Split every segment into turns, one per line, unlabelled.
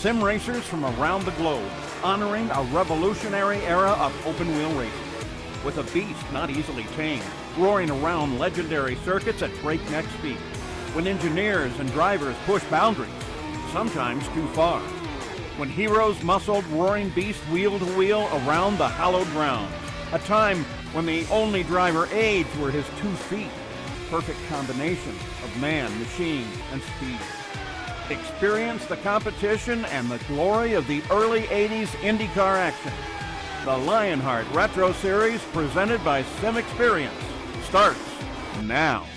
sim racers from around the globe, honoring a revolutionary era of open-wheel racing. With a beast not easily tamed, roaring around legendary circuits at breakneck speed. When engineers and drivers push boundaries, sometimes too far. When heroes muscled roaring beast wheel to wheel around the hallowed grounds. A time when the only driver aids were his 2 feet. Perfect combination of man, machine, and speed. Experience the competition and the glory of the early 80s IndyCar action. The Lionheart Retro Series, presented by SimXperience, starts now.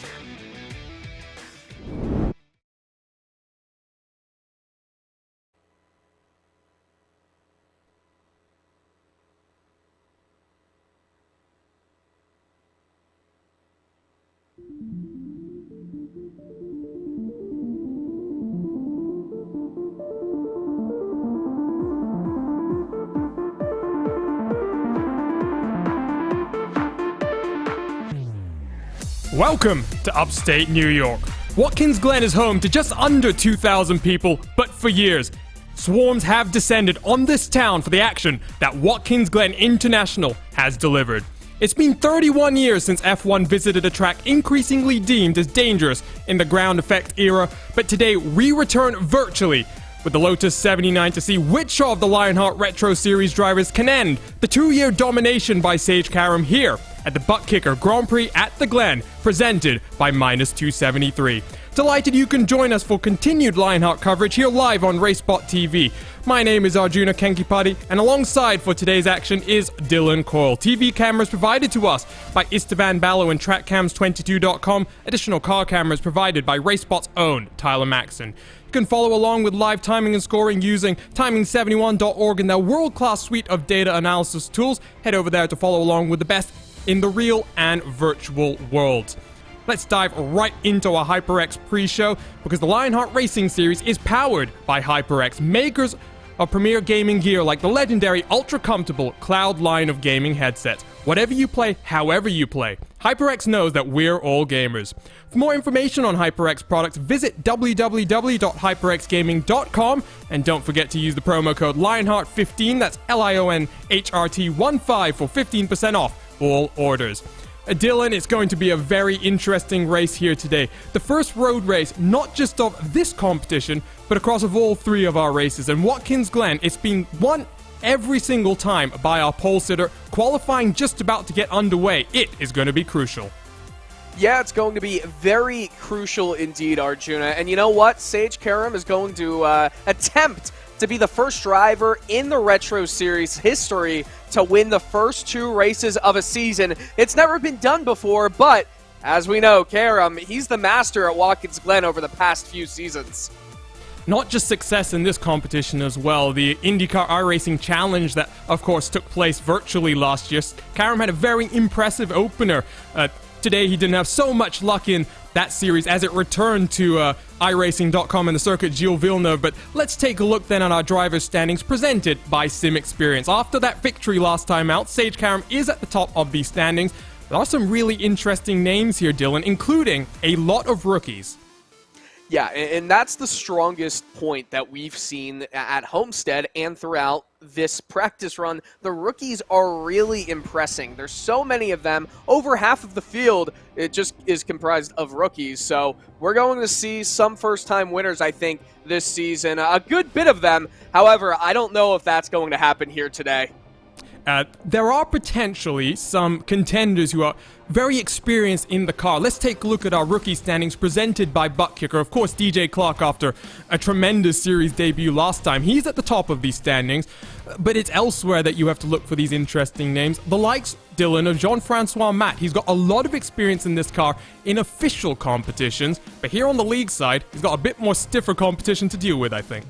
Welcome to upstate New York. Watkins Glen is home to just under 2,000 people, but for years, swarms have descended on this town for the action that Watkins Glen International has delivered. It's been 31 years since F1 visited a track increasingly deemed as dangerous in the ground effect era, but today we return virtually with the Lotus 79 to see which of the Lionheart Retro Series drivers can end the 2-year domination by Sage Karam here at the Buttkicker Grand Prix at the Glen, presented by Minus 273. Delighted you can join us for continued Lionheart coverage here live on racespottv. My name is Arjuna Kenkipati, and alongside for today's action is Dylan Coyle. TV cameras provided to us by Istvan Ballo and TrackCams22.com. Additional car cameras provided by RaceSpot's own Tyler Maxson. You can follow along with live timing and scoring using timing71.org and their world-class suite of data analysis tools. Head over there to follow along with the best in the real and virtual worlds. Let's dive right into our HyperX pre-show, because the Lionheart Racing Series is powered by HyperX, makers of premier gaming gear like the legendary ultra-comfortable Cloud line of gaming headsets. Whatever you play, however you play, HyperX knows that we're all gamers. For more information on HyperX products, visit www.hyperxgaming.com, and don't forget to use the promo code Lionheart15, that's LIONHRT15 for 15% off all orders. Dylan, it's going to be a very interesting race here today. The first road race, not just of this competition, but across of all 3 of our races. And Watkins Glen, it's been won every single time by our pole sitter. Qualifying just about to get underway. It is going to be crucial.
Yeah, it's going to be very crucial indeed, Arjuna. And you know what? Sage Karam is going to attempt to be the first driver in the Retro Series history to win the first 2 races of a season. It's never been done before, but as we know, Karam, he's the master at Watkins Glen over the past few seasons.
Not just success in this competition as well, the IndyCar iRacing Challenge that, of course, took place virtually last year. Karam had a very impressive opener. Today, he didn't have so much luck in that series as it returned to iracing.com and the circuit Gilles Villeneuve. But let's take a look then at our driver's standings presented by SimXperience. After that victory last time out, Sage Karam is at the top of these standings. There are some really interesting names here, Dylan, including a lot of rookies.
Yeah, and that's the strongest point that we've seen at Homestead and throughout this practice run. The rookies are really impressing. There's so many of them. Over half of the field, it just is comprised of rookies. So we're going to see some first-time winners, I think, this season. A good bit of them. However, I don't know if that's going to happen here today.
There are potentially some contenders who are very experienced in the car. Let's take a look at our rookie standings presented by Buttkicker. Of course, DJ Clark, after a tremendous series debut last time, he's at the top of these standings. But it's elsewhere that you have to look for these interesting names. The likes, Dylan, of Jean-Francois Matt. He's got a lot of experience in this car in official competitions. But here on the league side, he's got a bit more stiffer competition to deal with, I think.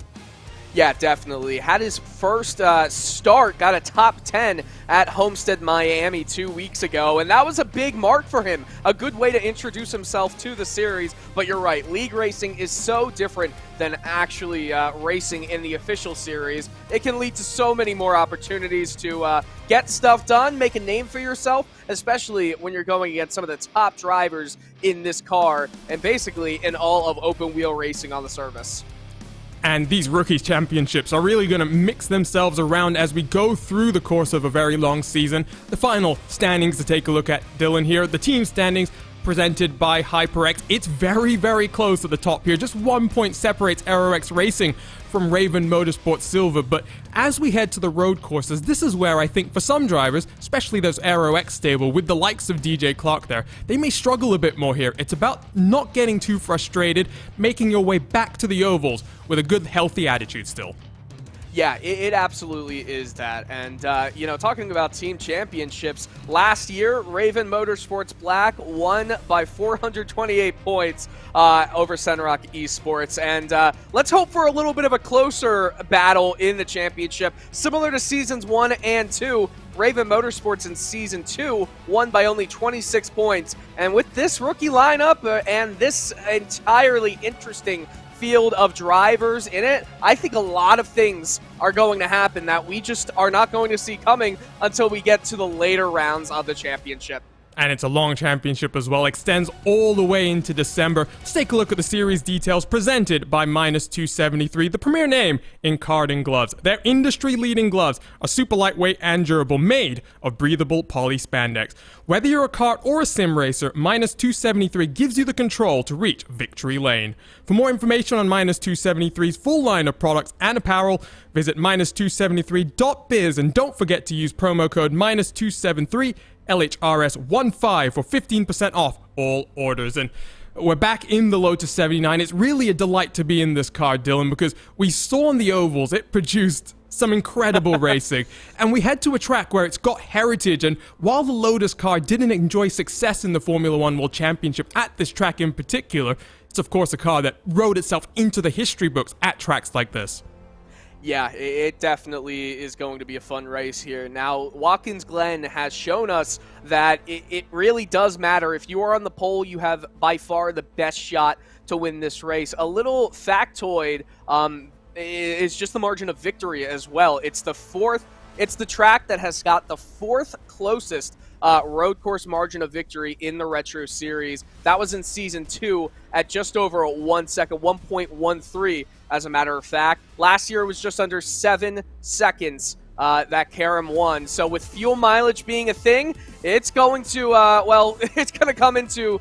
Yeah, definitely. Had his first start, got a top 10 at Homestead, Miami 2 weeks ago, and that was a big mark for him. A good way to introduce himself to the series, but you're right, league racing is so different than actually racing in the official series. It can lead to so many more opportunities to get stuff done, make a name for yourself, especially when you're going against some of the top drivers in this car, and basically in all of open wheel racing on the service.
And these rookie championships are really going to mix themselves around as we go through the course of a very long season. The final standings to take a look at, Dylan, here. The team standings presented by HyperX. It's very, very close at the top here. Just 1 point separates iracing Racing from Raven Motorsports Silver. But as we head to the road courses, this is where I think for some drivers, especially those iracing stable, with the likes of DJ Clark there, they may struggle a bit more here. It's about not getting too frustrated, making your way back to the ovals with a good, healthy attitude still.
Yeah, it absolutely is that. And, talking about team championships, last year, Raven Motorsports Black won by 428 points over Senrock Esports. And let's hope for a little bit of a closer battle in the championship. Similar to Seasons 1 and 2, Raven Motorsports in Season 2 won by only 26 points. And with this rookie lineup and this entirely interesting field of drivers in it, I think a lot of things are going to happen that we just are not going to see coming until we get to the later rounds of the championship.
And it's a long championship as well, extends all the way into December. Let's take a look at the series details presented by -273, the premier name in karting gloves. Their industry-leading gloves are super lightweight and durable, made of breathable poly spandex. Whether you're a kart or a sim racer, -273 gives you the control to reach victory lane. For more information on -273's full line of products and apparel, visit -273.biz, and don't forget to use promo code -273 LHRS15 for 15% off all orders. And we're back in the Lotus 79. It's really a delight to be in this car, Dylan, because we saw on the ovals it produced some incredible racing, and we head to a track where it's got heritage. And while the Lotus car didn't enjoy success in the Formula One World Championship at this track in particular, it's of course a car that wrote itself into the history books at tracks like this.
Yeah, it definitely is going to be a fun race here. Now, Watkins Glen has shown us that it really does matter. If you are on the pole, you have by far the best shot to win this race. A little factoid is just the margin of victory as well. It's the track that has got the fourth closest road course margin of victory in the Retro Series. That was in Season 2 at just over 1 second, 1.13 as a matter of fact. Last year it was just under 7 seconds that Karam won. So with fuel mileage being a thing, it's going to, it's going to come into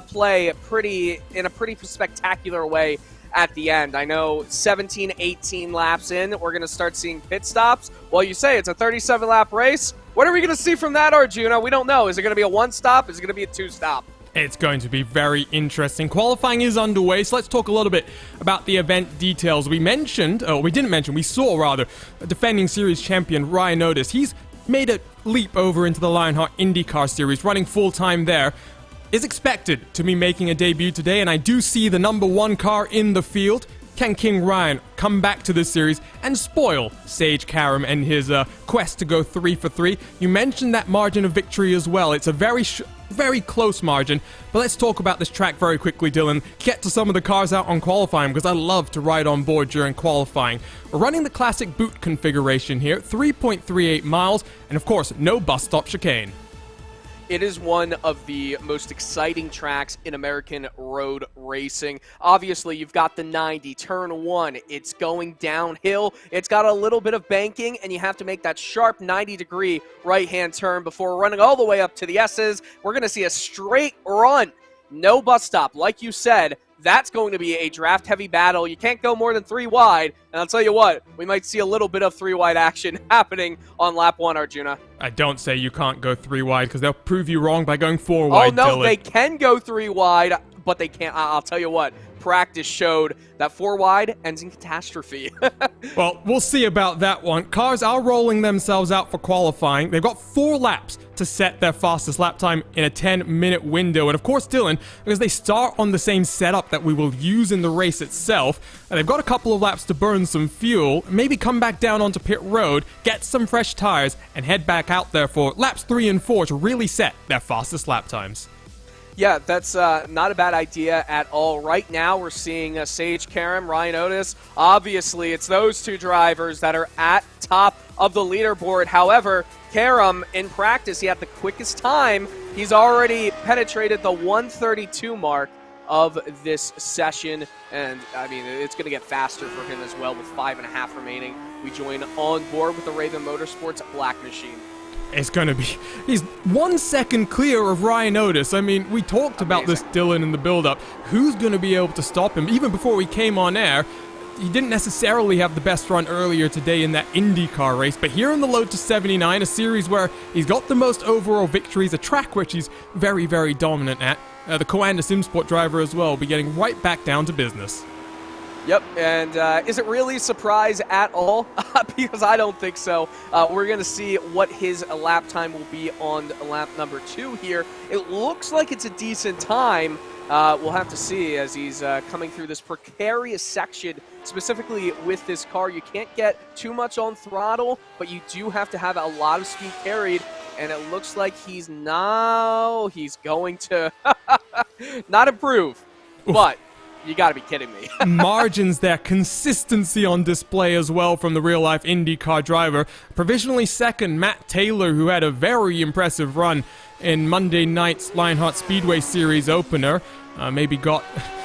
play in a pretty spectacular way at the end. I know 17, 18 laps in, we're going to start seeing pit stops. Well, you say it's a 37-lap race. What are we going to see from that, Arjuna? We don't know. Is it going to be a one-stop? Is it going to be a two-stop?
It's going to be very interesting. Qualifying is underway, so let's talk a little bit about the event details. We saw rather, defending series champion Ryan Otis. He's made a leap over into the Lionheart IndyCar Series, running full-time there. Is expected to be making a debut today, and I do see the number one car in the field. Can King Ryan come back to this series and spoil Sage Karam and his quest to go 3 for 3? You mentioned that margin of victory as well. It's a very close margin, but let's talk about this track very quickly, Dylan. Get to some of the cars out on qualifying, because I love to ride on board during qualifying. We're running the classic boot configuration here, 3.38 miles, and of course, no bus stop chicane.
It is one of the most exciting tracks in American road racing. Obviously, you've got the 90, turn 1. It's going downhill. It's got a little bit of banking, and you have to make that sharp 90-degree right-hand turn before running all the way up to the S's. We're going to see a straight run. No bus stop. Like you said, that's going to be a draft-heavy battle. You can't go more than 3 wide, and I'll tell you what, we might see a little bit of 3 wide action happening on lap 1, Arjuna.
I don't say you can't go 3 wide, because they'll prove you wrong by going 4 wide,
Oh, no,
Dylan.
They can go 3 wide, but they can't. I'll tell you what, practice showed that 4 wide ends in catastrophe.
Well, we'll see about that one. Cars are rolling themselves out for qualifying. They've got 4 laps to set their fastest lap time in a 10-minute window. And of course, Dylan, because they start on the same setup that we will use in the race itself, and they've got a couple of laps to burn some fuel, maybe come back down onto pit road, get some fresh tires, and head back out there for laps 3 and 4 to really set their fastest lap times.
Yeah, that's not a bad idea at all. Right now, we're seeing Sage Karam, Ryan Otis. Obviously, it's those 2 drivers that are at top of the leaderboard. However, Karam, in practice, he had the quickest time. He's already penetrated the 132 mark of this session. And, I mean, it's going to get faster for him as well with 5.5 remaining. We join on board with the Raven Motorsports Black Machine.
It's going to be... He's 1 second clear of Ryan Otis. I mean, we talked about this, Dylan, in the build-up. Who's going to be able to stop him? Even before we came on air, he didn't necessarily have the best run earlier today in that IndyCar race, but here in the Load to 79, a series where he's got the most overall victories, a track which he's very, very dominant at. The Coanda SimSport driver as well will be getting right back down to business.
Yep, and is it really a surprise at all? Because I don't think so. We're going to see what his lap time will be on lap number 2 here. It looks like it's a decent time. We'll have to see as he's coming through this precarious section. Specifically with this car, you can't get too much on throttle, but you do have to have a lot of speed carried. And it looks like he's going to not improve, but you got to be kidding me.
Margins there, consistency on display as well from the real-life IndyCar driver. Provisionally second, Matt Taylor, who had a very impressive run in Monday night's Lionheart Speedway Series opener. Maybe got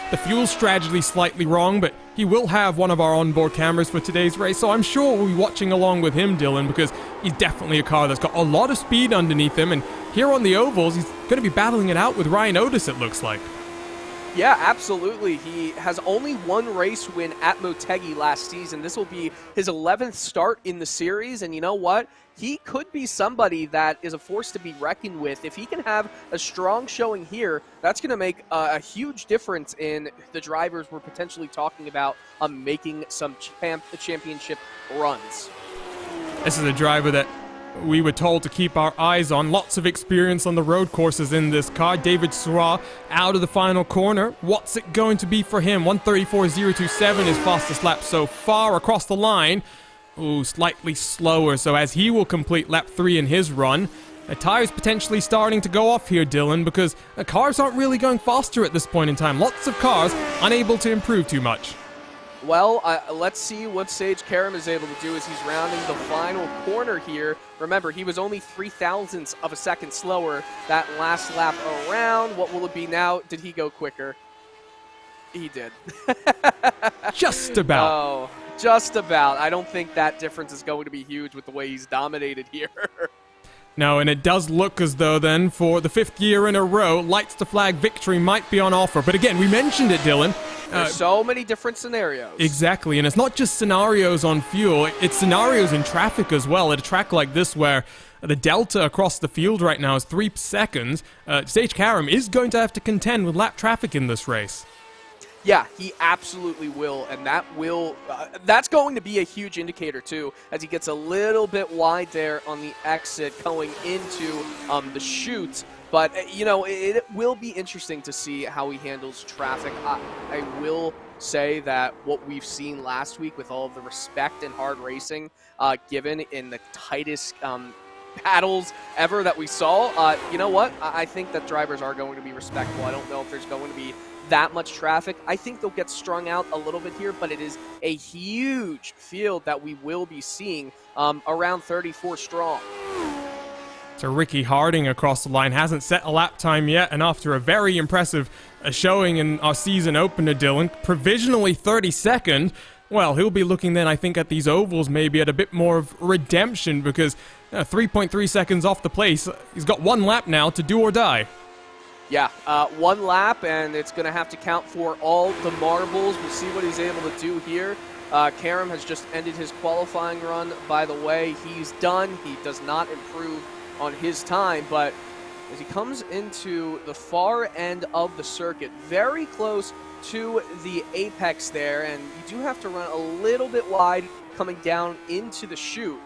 the fuel strategy slightly wrong, but he will have one of our onboard cameras for today's race, so I'm sure we'll be watching along with him, Dylan, because he's definitely a car that's got a lot of speed underneath him, and here on the ovals, he's going to be battling it out with Ryan Otis, it looks like.
Yeah, absolutely. He has only one race win at Motegi last season. This will be his 11th start in the series, and you know what? He could be somebody that is a force to be reckoned with. If he can have a strong showing here, that's going to make a huge difference in the drivers we're potentially talking about making some championship runs.
This is a driver that we were told to keep our eyes on. Lots of experience on the road courses in this car. David Surratt out of the final corner. What's it going to be for him? 1:34.027, his fastest lap so far across the line. Ooh, slightly slower, so as he will complete lap 3 in his run. The tire's potentially starting to go off here, Dylan, because the cars aren't really going faster at this point in time. Lots of cars unable to improve too much.
Well, let's see what Sage Karam is able to do as he's rounding the final corner here. Remember, he was only 0.003 of a second slower that last lap around. What will it be now? Did he go quicker? He did.
Just about.
Oh, just about. I don't think that difference is going to be huge with the way he's dominated here.
No, and it does look as though then, for the 5th year in a row, lights to flag victory might be on offer. But again, we mentioned it, Dylan.
There's so many different scenarios.
Exactly, and it's not just scenarios on fuel, it's scenarios in traffic as well. At a track like this where the delta across the field right now is 3 seconds, Sage Karam is going to have to contend with lap traffic in this race.
Yeah, he absolutely will, and that's going to be a huge indicator, too, as he gets a little bit wide there on the exit going into the chute. But, you know, it will be interesting to see how he handles traffic. I will say that what we've seen last week with all of the respect and hard racing given in the tightest battles ever that we saw, you know what? I think that drivers are going to be respectful. I don't know if there's going to be that much traffic. I think they'll get strung out a little bit here, but it is a huge field that we will be seeing around 34 strong.
So Ricky Harding across the line hasn't set a lap time yet, and after a very impressive showing in our season opener, Dylan, provisionally 32nd, well, he'll be looking then, I think, at these ovals maybe at a bit more of redemption, because 3.3 seconds off the place. He's got 1 lap now to do or die.
Yeah, 1 lap, and it's going to have to count for all the marbles. We'll see what he's able to do here. Karam has just ended his qualifying run, by the way. He's done. He does not improve on his time, but as he comes into the far end of the circuit, very close to the apex there, and you do have to run a little bit wide coming down into the chute.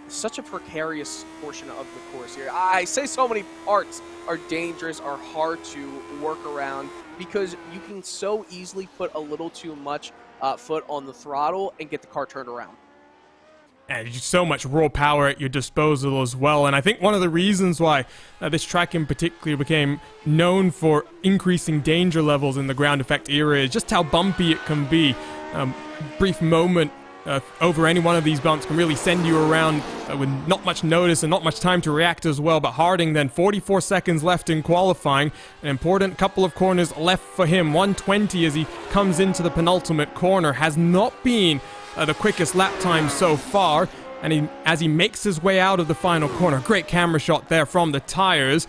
Such a precarious portion of the course here. I say so many parts are dangerous, are hard to work around, because you can so easily put a little too much foot on the throttle and get the car turned around.
And just so much raw power at your disposal as well. And I think one of the reasons why this track in particular became known for increasing danger levels in the ground effect era is just how bumpy it can be. Brief moment over any one of these bumps can really send you around with not much notice and not much time to react as well. But Harding then 44 seconds left in qualifying. An important couple of corners left for him. 120 as he comes into the penultimate corner. Has not been the quickest lap time so far. And as he makes his way out of the final corner, great camera shot there from the tires.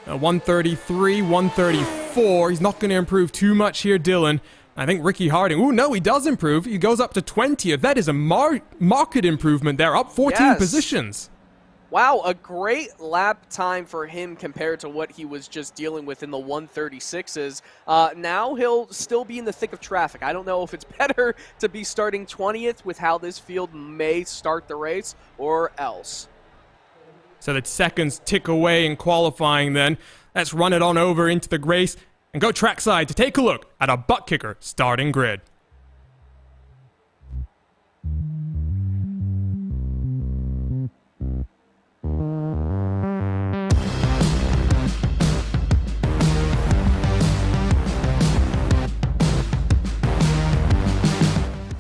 133, 134. He's not going to improve too much here, Dylan. I think Ricky Harding, no, he does improve. He goes up to 20th. That is a marked improvement there, up 14 positions.
Wow, a great lap time for him compared to what he was just dealing with in the 136s. Now he'll still be in the thick of traffic. I don't know if it's better to be starting 20th with how this field may start the race or else.
So the seconds tick away in qualifying then. Let's run it on over into the race and go trackside to take a look at our Buttkicker starting grid.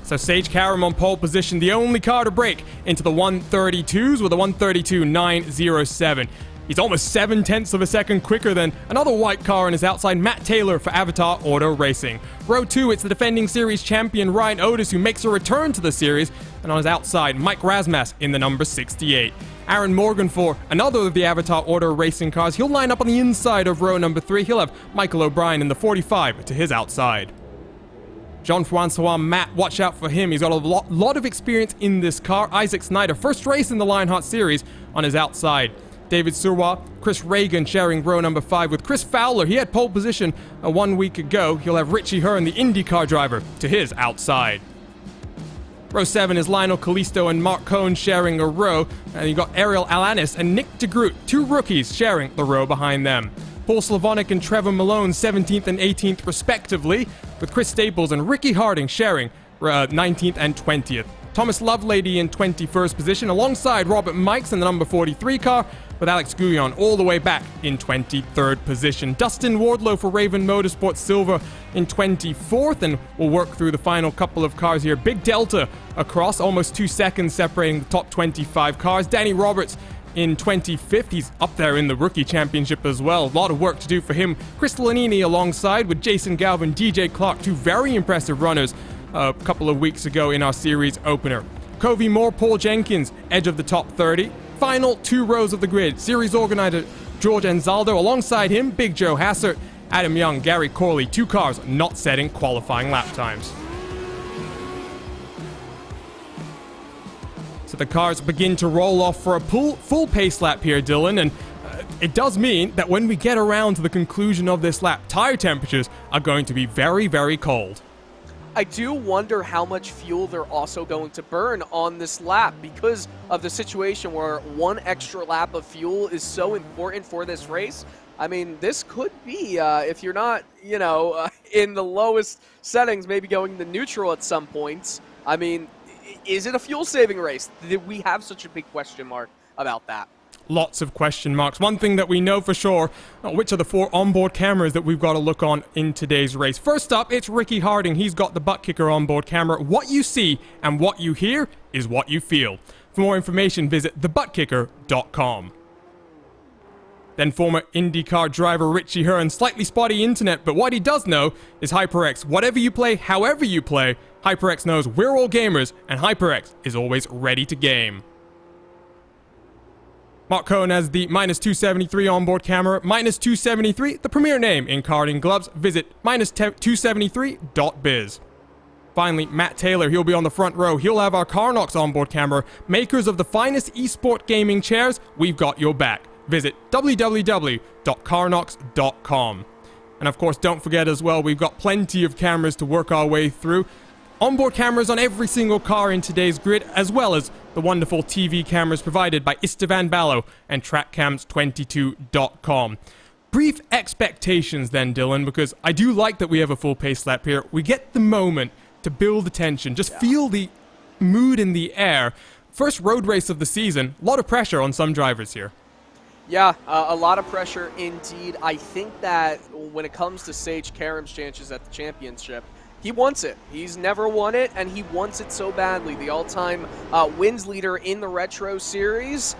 So Sage Karam on pole position, the only car to break into the 132s with a 132.907. He's almost 7/10 of a second quicker than another white car on his outside, Matt Taylor for Avatar Auto Racing. Row 2, it's the defending series champion Ryan Otis who makes a return to the series, and on his outside, Mike Rasmas in the number 68. Aaron Morgan for another of the Avatar Auto Racing cars. He'll line up on the inside of row number 3. He'll have Michael O'Brien in the 45 to his outside. Jean-Francois Matt, watch out for him. He's got a lot of experience in this car. Isaac Snyder, first race in the Lionheart Series, on his outside. David Surwa, Chris Reagan sharing row number 5 with Chris Fowler. He had pole position 1 week ago. He'll have Richie Hearn, the IndyCar driver, to his outside. Row 7 is Lionel Callisto and Mark Cohn sharing a row. And you've got Ariel Alanis and Nick DeGroot, 2 rookies, sharing the row behind them. Paul Slavonic and Trevor Malone, 17th and 18th respectively, with Chris Staples and Ricky Harding sharing 19th and 20th. Thomas Lovelady in 21st position, alongside Robert Mikes in the number 43 car, with Alex Guyon all the way back in 23rd position. Dustin Wardlow for Raven Motorsports Silver in 24th, and we'll work through the final couple of cars here. Big delta across, almost 2 seconds separating the top 25 cars. Danny Roberts in 25th. He's up there in the rookie championship as well. A lot of work to do for him. Chris Lanini alongside with Jason Galvin, DJ Clark, 2 very impressive runners a couple of weeks ago in our series opener. Covey Moore, Paul Jenkins, edge of the top 30. Final 2 rows of the grid. Series organizer George Anzaldo, alongside him, Big Joe Hassert, Adam Young, Gary Corley, 2 cars not setting qualifying lap times. So the cars begin to roll off for a full pace lap here, Dylan, and it does mean that when we get around to the conclusion of this lap, tire temperatures are going to be very, very cold.
I do wonder how much fuel they're also going to burn on this lap because of the situation where 1 extra lap of fuel is so important for this race. I mean, this could be, if you're not, in the lowest settings, maybe going to neutral at some points. I mean, is it a fuel-saving race? Did we have such a big question mark about that?
Lots of question marks. One thing that we know for sure, which are the 4 onboard cameras that we've got to look on in today's race. First up, it's Ricky Harding. He's got the Buttkicker onboard camera. What you see and what you hear is what you feel. For more information, visit thebuttkicker.com. Then former IndyCar driver Richie Hearn, slightly spotty internet, but what he does know is HyperX. Whatever you play, however you play, HyperX knows we're all gamers, and HyperX is always ready to game. Mark Cohn has the -273 onboard camera. -273, the premier name in karting gloves. Visit -273.biz. Finally, Matt Taylor, he'll be on the front row. He'll have our Carnox onboard camera. Makers of the finest esport gaming chairs, we've got your back. Visit www.carnox.com. And of course, don't forget as well, we've got plenty of cameras to work our way through. Onboard cameras on every single car in today's grid, as well as the wonderful TV cameras provided by Istvan Ballo and TrackCams22.com. Brief expectations then, Dylan, because I do like that we have a full pace lap here. We get the moment to build the tension, just feel the mood in the air. First road race of the season, a lot of pressure on some drivers here.
Yeah, a lot of pressure indeed. I think that when it comes to Sage Karam's chances at the championship, He wants it. He's never won it, and he wants it so badly. The all-time wins leader in the Retro Series.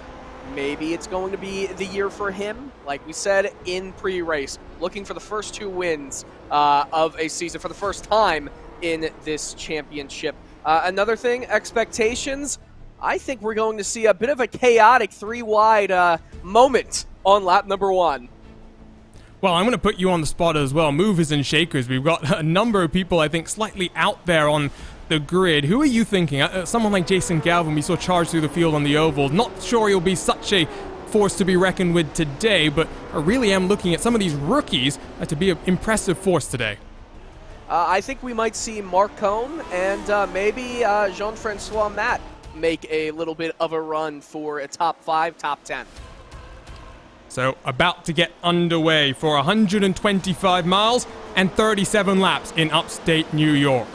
Maybe it's going to be the year for him, like we said in pre-race, looking for the first 2 wins of a season for the first time in this championship. Another thing, expectations. I think we're going to see a bit of a chaotic 3-wide moment on lap number 1.
Well, I'm going to put you on the spot as well. Movers and shakers. We've got a number of people, I think, slightly out there on the grid. Who are you thinking? Someone like Jason Galvin, we saw charge through the field on the oval. Not sure he'll be such a force to be reckoned with today, but I really am looking at some of these rookies to be an impressive force today.
I think we might see Mark Cohn and maybe Jean-Francois Matt make a little bit of a run for a top 5, top 10.
So, about to get underway for 125 miles and 37 laps in upstate New York.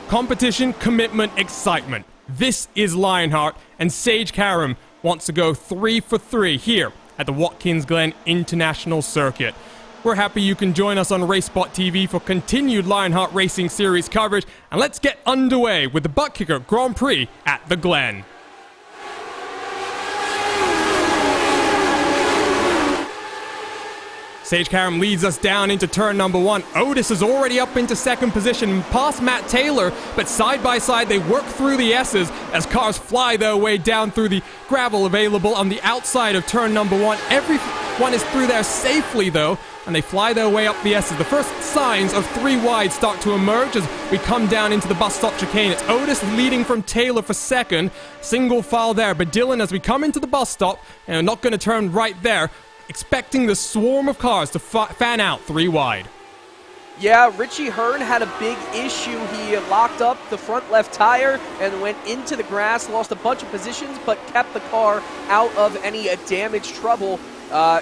Competition, commitment, excitement. This is Lionheart, and Sage Karam wants to go 3 for 3 here at the Watkins Glen International Circuit. We're happy you can join us on racespottv for continued Lionheart Racing Series coverage, and let's get underway with the Buttkicker Grand Prix at the Glen. Sage Karam leads us down into turn number 1. Otis is already up into second position, past Matt Taylor, but side by side they work through the S's as cars fly their way down through the gravel available on the outside of turn number 1. Everyone is through there safely though, and they fly their way up the S's. The first signs of 3 wide start to emerge as we come down into the bus stop chicane. It's Otis leading from Taylor for second, single file there, but Dylan as we come into the bus stop, and we're not going to turn right there, expecting the swarm of cars to fan out 3 wide.
Yeah, Richie Hearn had a big issue. He locked up the front left tire and went into the grass, lost a bunch of positions, but kept the car out of any damage trouble.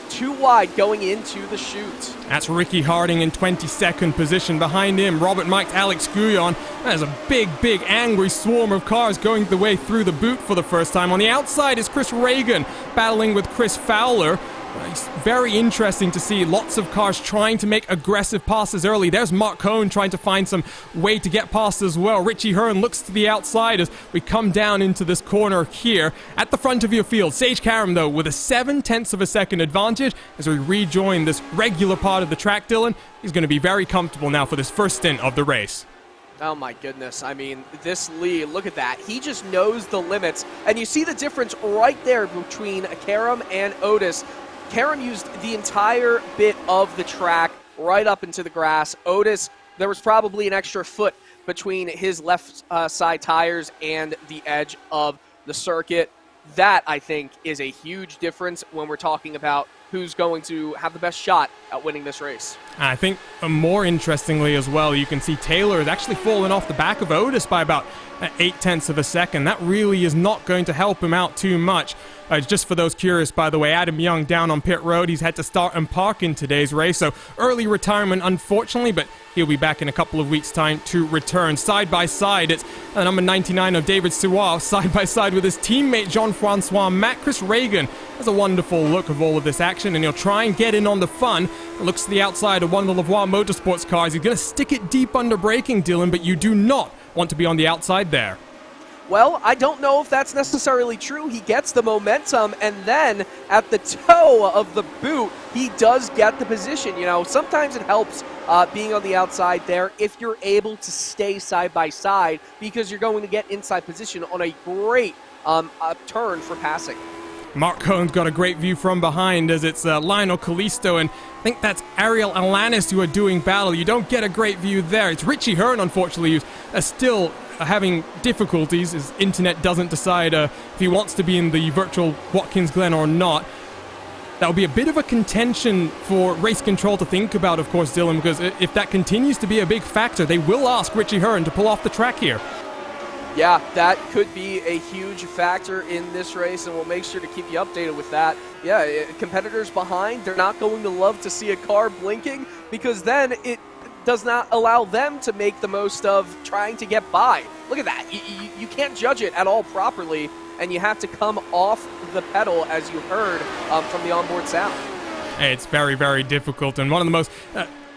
2 wide going into the chute.
That's Ricky Harding in 22nd position. Behind him, Robert Mike, Alex Guyon. There's a big, angry swarm of cars going the way through the boot for the first time. On the outside is Chris Reagan battling with Chris Fowler. It's very interesting to see lots of cars trying to make aggressive passes early. There's Mark Cohn trying to find some way to get past as well. Richie Hearn looks to the outside as we come down into this corner here. At the front of your field, Sage Karam, though, with a 0.7 of a second advantage as we rejoin this regular part of the track, Dylan. He's going to be very comfortable now for this first stint of the race.
Oh my goodness, I mean, this lead, look at that. He just knows the limits, and you see the difference right there between Karam and Otis. Karam used the entire bit of the track right up into the grass. Otis, there was probably an extra foot between his left side tires and the edge of the circuit. That, I think, is a huge difference when we're talking about who's going to have the best shot at winning this race.
I think more interestingly as well, you can see Taylor has actually fallen off the back of Otis by about 0.8 of a second. That really is not going to help him out too much. Just for those curious, by the way, Adam Young down on pit road. He's had to start and park in today's race, so early retirement, unfortunately, but he'll be back in a couple of weeks' time to return. Side by side, it's number 99 of David Suarez, side by side with his teammate Jean-Francois Matt. Chris Reagan has a wonderful look of all of this action, and he'll try and get in on the fun. Looks to the outside of one of the Lavoie Motorsports cars. He's going to stick it deep under braking, Dylan, but you do not want to be on the outside there.
Well, I don't know if that's necessarily true. He gets the momentum, and then at the toe of the boot, he does get the position. You know, sometimes it helps being on the outside there if you're able to stay side by side, because you're going to get inside position on a great turn for passing.
Mark Cohn's got a great view from behind as it's Lionel Callisto, and I think that's Ariel Alanis who are doing battle. You don't get a great view there. It's Richie Hearn, unfortunately, who's still having difficulties. His internet doesn't decide if he wants to be in the virtual Watkins Glen or not. That will be a bit of a contention for race control to think about, of course, Dylan, because if that continues to be a big factor, they will ask Richie Hearn to pull off the track here.
Yeah, that could be a huge factor in this race, and we'll make sure to keep you updated with that. Yeah, competitors behind, they're not going to love to see a car blinking, because then it does not allow them to make the most of trying to get by. Look at that. You can't judge it at all properly, and you have to come off the pedal, as you heard from the onboard sound.
It's very, very difficult, and one of the most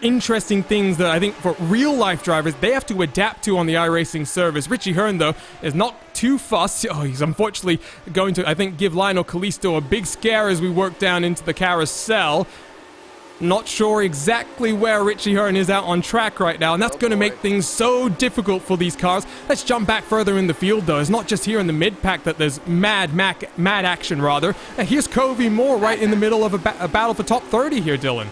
interesting things that I think for real-life drivers, they have to adapt to on the iRacing service. Richie Hearn, though, is not too fussed. Oh, he's unfortunately going to, I think, give Lionel Callisto a big scare as we work down into the carousel. Not sure exactly where Richie Hearn is out on track right now, and that's going to make things so difficult for these cars. Let's jump back further in the field, though. It's not just here in the mid-pack that there's mad action, rather. And here's Covey Moore right in the middle of a battle for top 30 here, Dylan.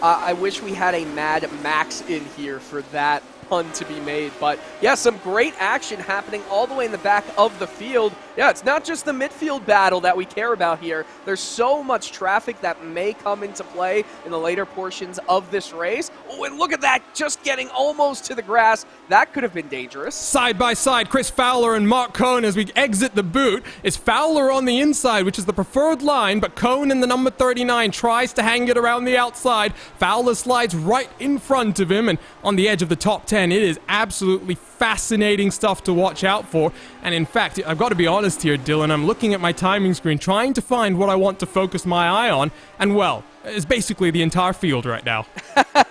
I wish we had a Mad Max in here for that pun to be made. But, yeah, some great action happening all the way in the back of the field. Yeah, it's not just the midfield battle that we care about here. There's so much traffic that may come into play in the later portions of this race. Oh, and look at that, just getting almost to the grass. That could have been dangerous.
Side by side, Chris Fowler and Mark Cohn as we exit the boot. It's Fowler on the inside, which is the preferred line, but Cohn in the number 39 tries to hang it around the outside. Fowler slides right in front of him, and on the edge of the top 10, it is absolutely fascinating stuff to watch out for. And in fact, I've got to be honest here, Dylan, I'm looking at my timing screen trying to find what I want to focus my eye on, and well, it's basically the entire field right now.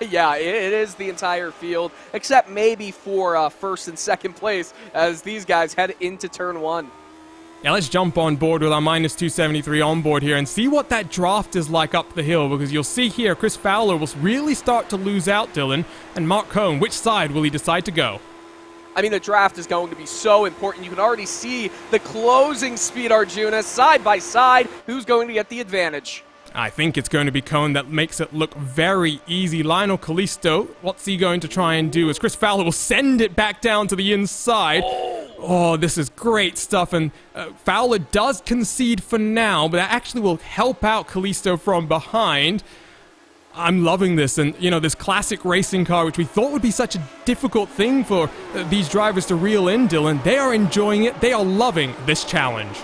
Yeah, it is the entire field, except maybe for first and second place as these guys head into turn one.
Now let's jump on board with our minus 273 on board here and see what that draft is like up the hill, because you'll see here Chris Fowler will really start to lose out, Dylan, and Mark Cohn, which side will he decide to go?
I mean, the draft is going to be so important. You can already see the closing speed, Arjuna, side by side. Who's going to get the advantage?
I think it's going to be Cohn that makes it look very easy. Lionel Callisto, what's he going to try and do? As Chris Fowler will send it back down to the inside. Oh, this is great stuff, and Fowler does concede for now, but that actually will help out Callisto from behind. I'm loving this, and you know, this classic racing car, which we thought would be such a difficult thing for these drivers to reel in, Dylan, they are enjoying it. They are loving this challenge.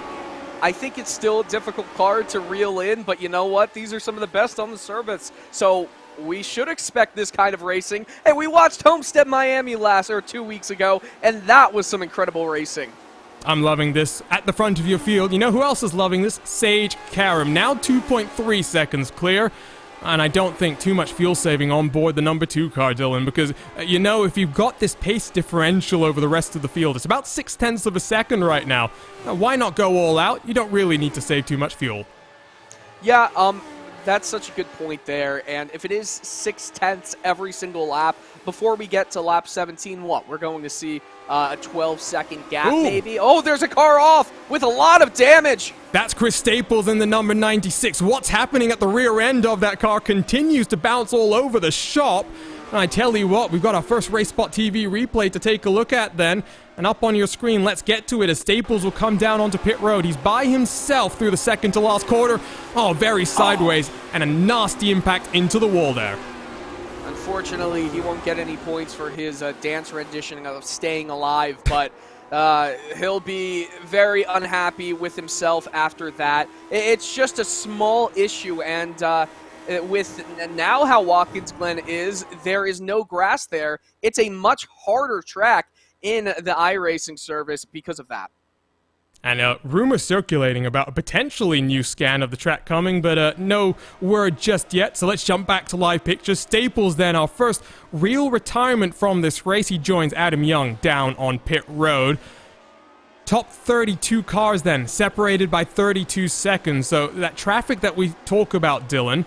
I think it's still a difficult car to reel in, but you know what? These are some of the best on the service, so we should expect this kind of racing. Hey, we watched Homestead Miami 2 weeks ago, and that was some incredible racing.
I'm loving this. At the front of your field, you know who else is loving this? Sage Karam, now 2.3 seconds clear. And I don't think too much fuel saving on board the number 2 car, Dylan, because, you know, if you've got this pace differential over the rest of the field, it's about 0.6 of a second right now. Why not go all out? You don't really need to save too much fuel.
Yeah, that's such a good point there. And if it is 0.6 every single lap, before we get to lap 17, what? We're going to see a 12-second gap, maybe? Oh, there's a car off with a lot of damage.
That's Chris Staples in the number 96. What's happening at the rear end of that car continues to bounce all over the shop. And I tell you what, we've got our first RaceSpot.tv replay to take a look at then. And up on your screen, let's get to it as Staples will come down onto pit road. He's by himself through the second to last quarter. Oh, very sideways, and a nasty impact into the wall there.
Unfortunately, he won't get any points for his dance rendition of Staying Alive, but he'll be very unhappy with himself after that. It's just a small issue, and with now how Watkins Glen is, there is no grass there. It's a much harder track in the iRacing service because of that.
And rumors circulating about a potentially new scan of the track coming, but no word just yet. So let's jump back to live pictures. Staples then, our first real retirement from this race. He joins Adam Young down on pit road. Top 32 cars then, separated by 32 seconds. So that traffic that we talk about, Dylan,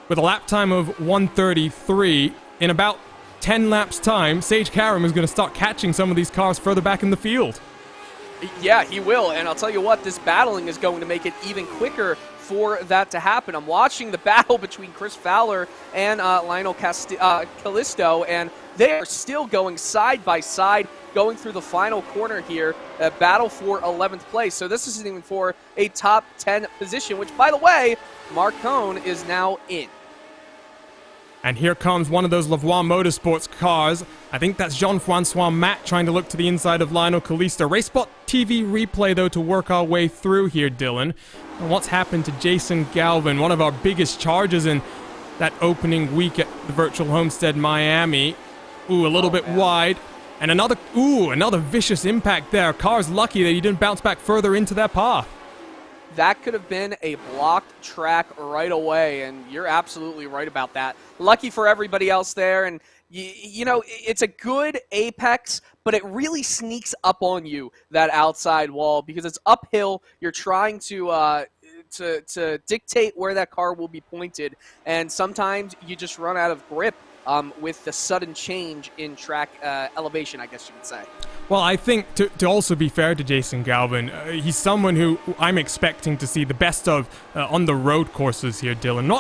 with a lap time of 1:33, in about 10 laps time, Sage Karam is going to start catching some of these cars further back in the field.
Yeah, he will, and I'll tell you what, this battling is going to make it even quicker for that to happen. I'm watching the battle between Chris Fowler and Lionel Callisto, and they are still going side by side, going through the final corner here, a battle for 11th place. So this isn't even for a top 10 position, which, by the way, Mark Cohn is now in.
And here comes one of those Lavoie Motorsports cars. I think that's Jean-Francois Matt trying to look to the inside of Lionel Callisto. RaceSpot TV replay, though, to work our way through here, Dylan. And what's happened to Jason Galvin, one of our biggest charges in that opening week at the Virtual Homestead Miami. Ooh, a little bit wide. And another vicious impact there. Car's lucky that he didn't bounce back further into that path.
that could have been a blocked track right away, and you're absolutely right about that. Lucky for everybody else there, and you know, it's a good apex, but it really sneaks up on you, that outside wall, because it's uphill. You're trying to dictate where that car will be pointed, and sometimes you just run out of grip with the sudden change in track elevation, I guess you could say.
Well, I think to also be fair to Jason Galvin, he's someone who I'm expecting to see the best of on the road courses here, Dylan.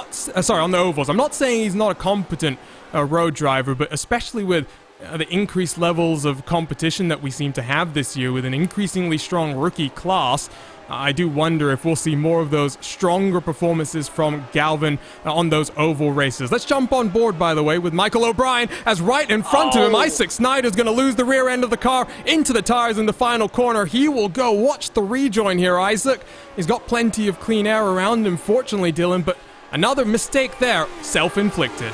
On the ovals. I'm not saying he's not a competent road driver, but especially with the increased levels of competition that we seem to have this year with an increasingly strong rookie class, I do wonder if we'll see more of those stronger performances from Galvin on those oval races. Let's jump on board, by the way, with Michael O'Brien, as right in front of him, Isaac Snyder's going to lose the rear end of the car into the tires in the final corner. He will go. Watch the rejoin here, Isaac. He's got plenty of clean air around him, fortunately, Dylan, but another mistake there, self-inflicted.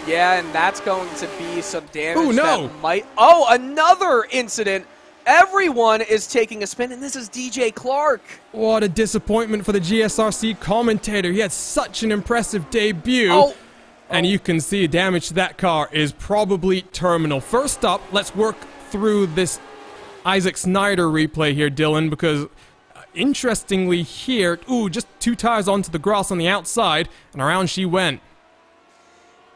Yeah, and that's going to be some damage.
Ooh, no.
That might... Oh, another incident. Everyone is taking a spin, and this is DJ Clark.
What a disappointment for the GSRC commentator. He had such an impressive debut. And you can see damage to that car is probably terminal. First up, let's work through this Isaac Snyder replay here, Dylan, because interestingly here, just 2 tires onto the grass on the outside, and around she went.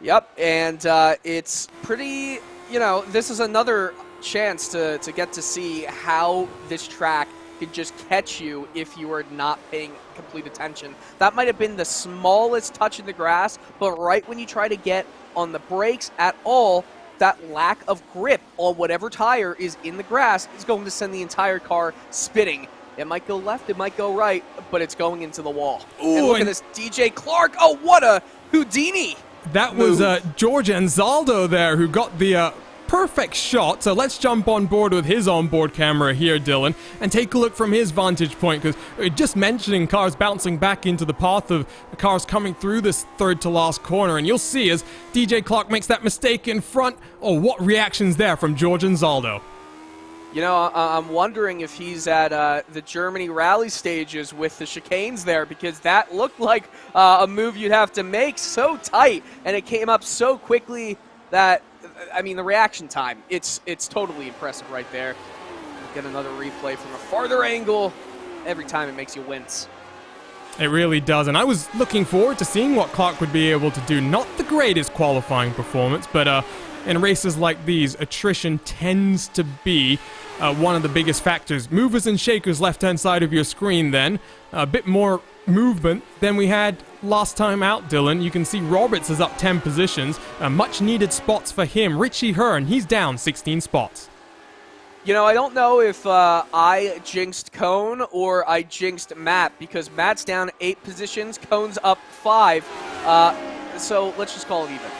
Yep, and it's pretty, this is another chance to get to see how this track could just catch you if you were not paying complete attention. That might have been the smallest touch in the grass, but right when you try to get on the brakes at all, that lack of grip on whatever tire is in the grass is going to send the entire car spinning. It might go left, it might go right, but it's going into the wall.
Ooh,
and look at this DJ Clark. Oh, what a Houdini.
That was George Anzaldo there who got the perfect shot. So let's jump on board with his onboard camera here, Dylan, and take a look from his vantage point, because we're just mentioning cars bouncing back into the path of the cars coming through this third to last corner, and you'll see as DJ Clark makes that mistake in front. Oh, what reactions there from George Anzaldo.
I'm wondering if he's at the Germany rally stages with the chicanes there, because that looked like a move you'd have to make so tight, and it came up so quickly that, I mean, the reaction time, it's totally impressive right there. Get another replay from a farther angle. Every time it makes you wince.
It really does, and I was looking forward to seeing what Clark would be able to do. Not the greatest qualifying performance, but in races like these, attrition tends to be one of the biggest factors. Movers and shakers left-hand side of your screen then. A bit more movement than we had last time out, Dylan. You can see Roberts is up 10 positions. Much needed spots for him. Richie Hearn, he's down 16 spots.
I don't know if I jinxed Cone or I jinxed Matt, because Matt's down 8 positions, Cone's up 5. So let's just call it even.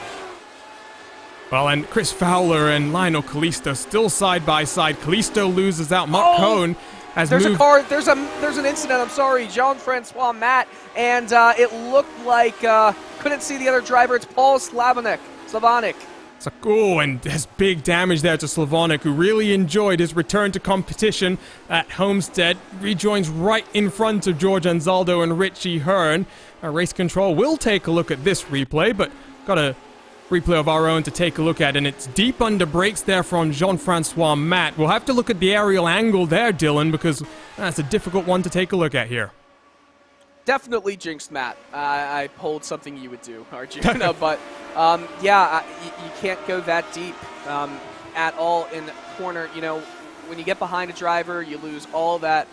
Well, and Chris Fowler and Lionel Kalisto still side by side. Kalisto loses out. Mark Cone has
there's
moved.
A car. There's an incident. I'm sorry, Jean-Francois Matt, and it looked like couldn't see the other driver. It's Paul Slavonic.
And there's big damage there to Slavonic, who really enjoyed his return to competition at Homestead. Rejoins right in front of George Anzaldo and Richie Hearn. Race Control will take a look at this replay, but got a replay of our own to take a look at, and it's deep under brakes there from Jean-Francois Matt. We'll have to look at the aerial angle there, Dylan, because that's a difficult one to take a look at here.
Definitely jinxed Matt. I pulled something you would do, Arjuna, but you can't go that deep at all in the corner. When you get behind a driver, you lose all that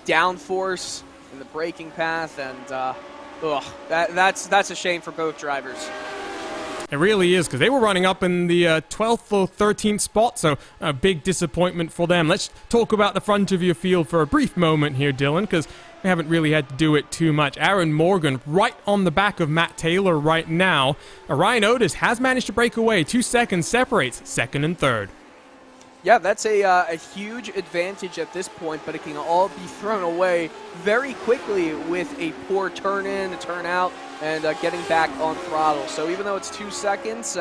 downforce in the braking path, and that's a shame for both drivers.
It really is, because they were running up in the 12th or 13th spot, so a big disappointment for them. Let's talk about the front of your field for a brief moment here, Dylan, because we haven't really had to do it too much. Aaron Morgan right on the back of Matt Taylor right now. Ryan Otis has managed to break away. 2 seconds separates second and third.
Yeah, that's a huge advantage at this point, but it can all be thrown away very quickly with a poor turn in, a turn out, and getting back on throttle. So even though it's 2 seconds,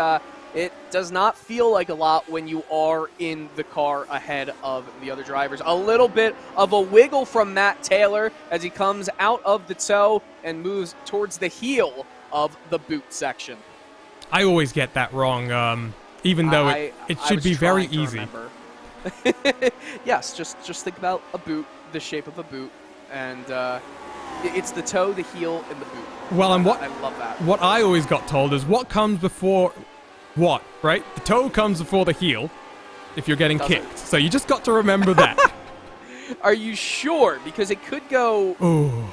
it does not feel like a lot when you are in the car ahead of the other drivers. A little bit of a wiggle from Matt Taylor as he comes out of the toe and moves towards the heel of the boot section.
I always get that wrong, even though it should be very easy.
Yes, just think about a boot, the shape of a boot, and it's the toe, the heel, and the boot.
Well, and
I love that.
What I always got told is what comes before what, right? The toe comes before the heel if you're getting kicked. So you just got to remember that.
Are you sure? Because it could go...
Ooh.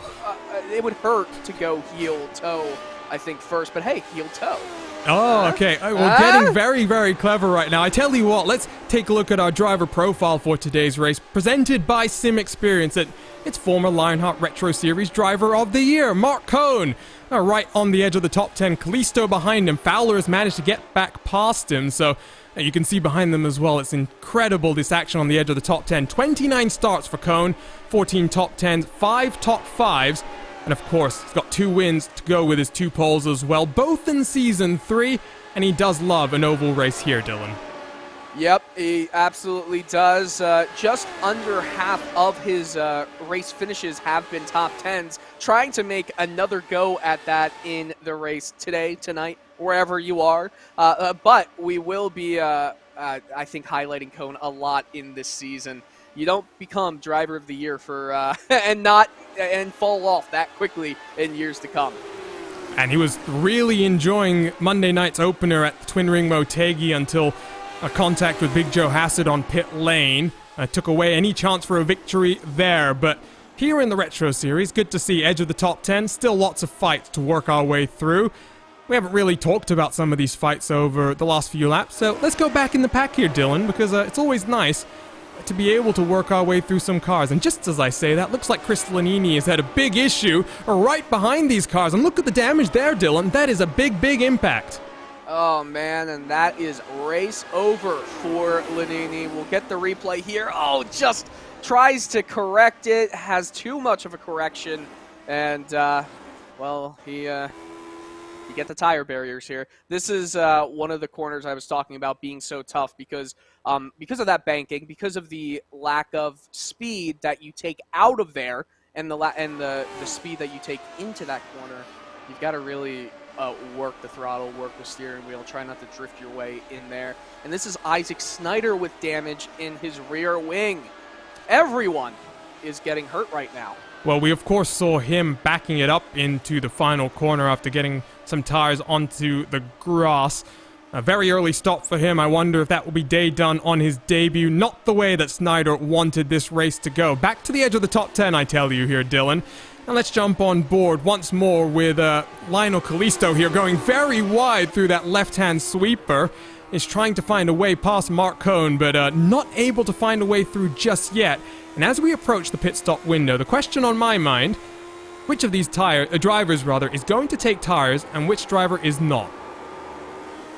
It would hurt to go heel, toe, I think, first. But hey, heel, toe.
Oh, okay. We're getting very, very clever right now. I tell you what, let's take a look at our driver profile for today's race, presented by Sim Experience. It's former Lionheart Retro Series Driver of the Year, Mark Cohn. Right on the edge of the top 10, Callisto behind him. Fowler has managed to get back past him, so you can see behind them as well. It's incredible, this action on the edge of the top 10. 29 starts for Cohn, 14 top 10s, 5 top 5s. And of course, he's got 2 wins to go with his 2 poles as well, both in Season 3, and he does love an oval race here, Dylan.
Yep, he absolutely does. Just under half of his race finishes have been top 10s, trying to make another go at that in the race today, tonight, wherever you are. But we will be, I think, highlighting Cohn a lot in this season. You don't become driver of the year for and fall off that quickly in years to come.
And he was really enjoying Monday night's opener at Twin Ring Motegi until a contact with Big Joe Hassett on pit lane took away any chance for a victory there. But here in the Retro Series, good to see edge of the top 10. Still lots of fights to work our way through. We haven't really talked about some of these fights over the last few laps, so let's go back in the pack here, Dylan, because it's always nice to be able to work our way through some cars. And just as I say that, looks like Chris Lanini has had a big issue right behind these cars. And look at the damage there, Dylan. That is a big, big impact.
Oh, man, and that is race over for Lanini. We'll get the replay here. Oh, just tries to correct it, has too much of a correction, and, well, you get the tire barriers here. This is one of the corners I was talking about being so tough because of that banking, because of the lack of speed that you take out of there, and the speed that you take into that corner. You've got to really work the throttle, work the steering wheel, try not to drift your way in there. And this is Isaac Snyder with damage in his rear wing. Everyone is getting hurt right now.
Well, we of course saw him backing it up into the final corner after getting some tires onto the grass. A very early stop for him. I wonder if that will be day done on his debut. Not the way that Snyder wanted this race to go. Back to the edge of the top 10, I tell you here, Dylan. And let's jump on board once more with Lionel Callisto here going very wide through that left-hand sweeper. Is trying to find a way past Mark Cohn, but not able to find a way through just yet. And as we approach the pit stop window, the question on my mind, which of these drivers is going to take tires and which driver is not?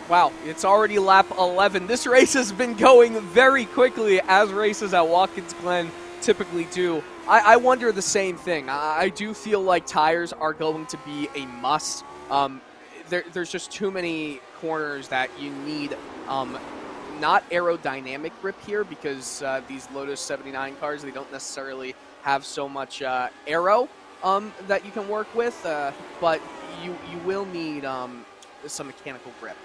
Wow, it's already lap 11. This race has been going very quickly, as races at Watkins Glen typically do. I wonder the same thing. I do feel like tires are going to be a must. There's just too many corners that you need not aerodynamic grip here because these Lotus 79 cars, they don't necessarily have so much aero that you can work with, but you will need some mechanical grip.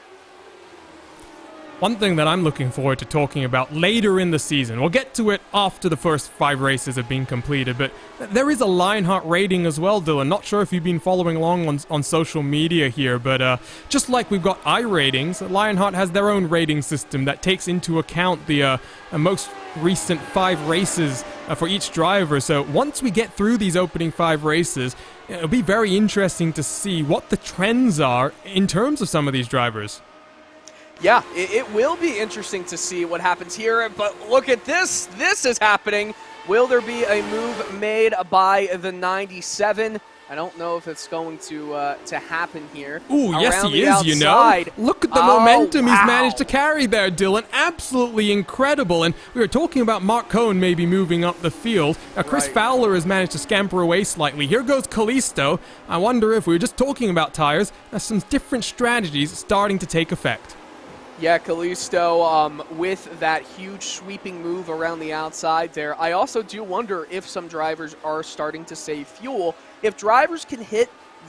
One thing that I'm looking forward to talking about later in the season, we'll get to it after the first 5 races have been completed, but there is a Lionheart rating as well, Dylan. Not sure if you've been following along on social media here, but just like we've got iRatings, Lionheart has their own rating system that takes into account the most recent 5 races for each driver. So once we get through these opening 5 races, it'll be very interesting to see what the trends are in terms of some of these drivers.
Yeah, it will be interesting to see what happens here, but look at this. This is happening. Will there be a move made by the 97? I don't know if it's going to happen here.
Ooh, yes he is, you know. Look at the momentum he's managed to carry there, Dylan. Absolutely incredible. And we were talking about Mark Cohn maybe moving up the field. Chris Fowler has managed to scamper away slightly. Here goes Callisto. I wonder if we were just talking about tires, some different strategies starting to take effect.
Yeah, Kalisto, with that huge sweeping move around the outside there, I also do wonder if some drivers are starting to save fuel. If drivers can hit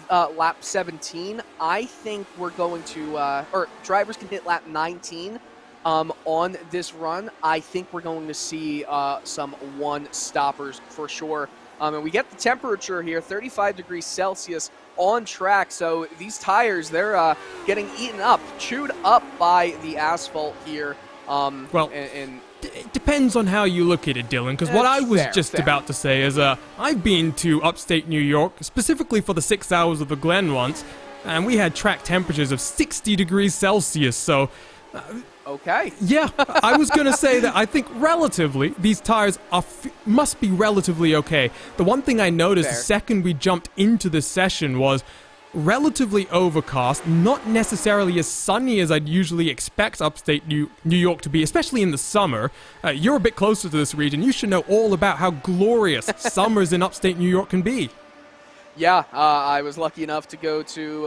lap 17, I think we're going to, or drivers can hit lap 19 on this run, I think we're going to see some one-stoppers for sure. And we get the temperature here, 35 degrees Celsius on track. So these tires, they're getting eaten up, chewed up by the asphalt here.
It depends on how you look at it, Dylan, because what I was about to say is I've been to upstate New York, specifically for the 6 hours of the Glen once, and we had track temperatures of 60 degrees Celsius, so...
Okay.
Yeah, I was going to say that I think relatively, these tires must be relatively okay. The one thing I noticed the second we jumped into this session was relatively overcast, not necessarily as sunny as I'd usually expect upstate New York to be, especially in the summer. You're a bit closer to this region. You should know all about how glorious summers in upstate New York can be.
Yeah, I was lucky enough to go to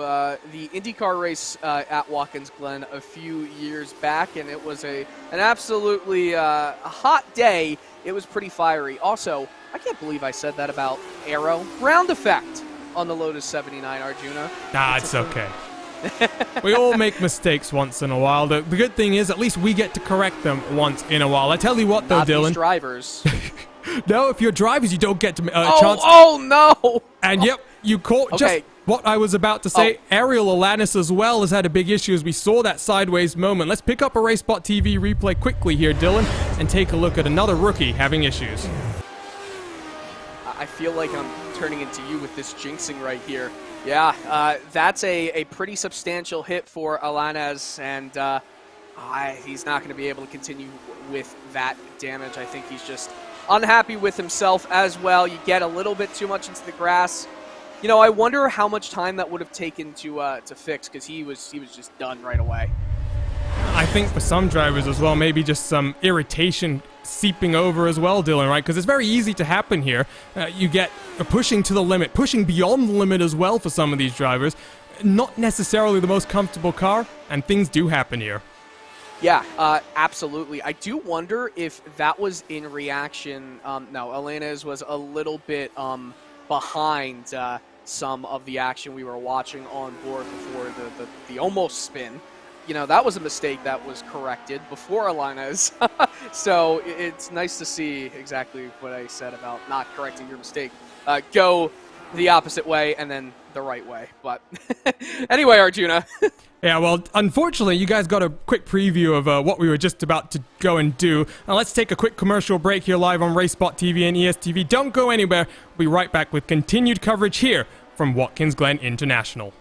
the IndyCar race at Watkins Glen a few years back, and it was an absolutely a hot day. It was pretty fiery. Also, I can't believe I said that about aero. Ground effect on the Lotus 79, Arjuna.
Nah, it's okay. We all make mistakes once in a while. The good thing is, at least we get to correct them once in a while. I tell you what, though,
Not
Dylan.
These drivers.
No, if you're drivers, you don't get to chance.
Oh, no!
And yep, you caught just what I was about to say. Ariel Alanis as well has had a big issue as we saw that sideways moment. Let's pick up a RaceSpot.tv replay quickly here, Dylan, and take a look at another rookie having issues.
I feel like I'm turning into you with this jinxing right here. Yeah, that's a pretty substantial hit for Alanis, and he's not going to be able to continue with that damage. I think he's just unhappy with himself as well. You get a little bit too much into the grass. You know, I wonder how much time that would have taken to fix, because he was just done right away.
I think for some drivers as well, maybe just some irritation seeping over as well, Dylan, right? Because it's very easy to happen here. You get pushing to the limit, pushing beyond the limit as well for some of these drivers. Not necessarily the most comfortable car, and things do happen here.
Yeah, absolutely. I do wonder if that was in reaction. No, Alanis was a little bit behind some of the action we were watching on board before the almost spin. You know, that was a mistake that was corrected before Alanis. So it's nice to see exactly what I said about not correcting your mistake. Go the opposite way and then the right way. But anyway, Arjuna.
Yeah, well, unfortunately, you guys got a quick preview of what we were just about to go and do. Now, let's take a quick commercial break here live on RaceSpot TV and ESTV. Don't go anywhere. We'll be right back with continued coverage here from Watkins Glen International.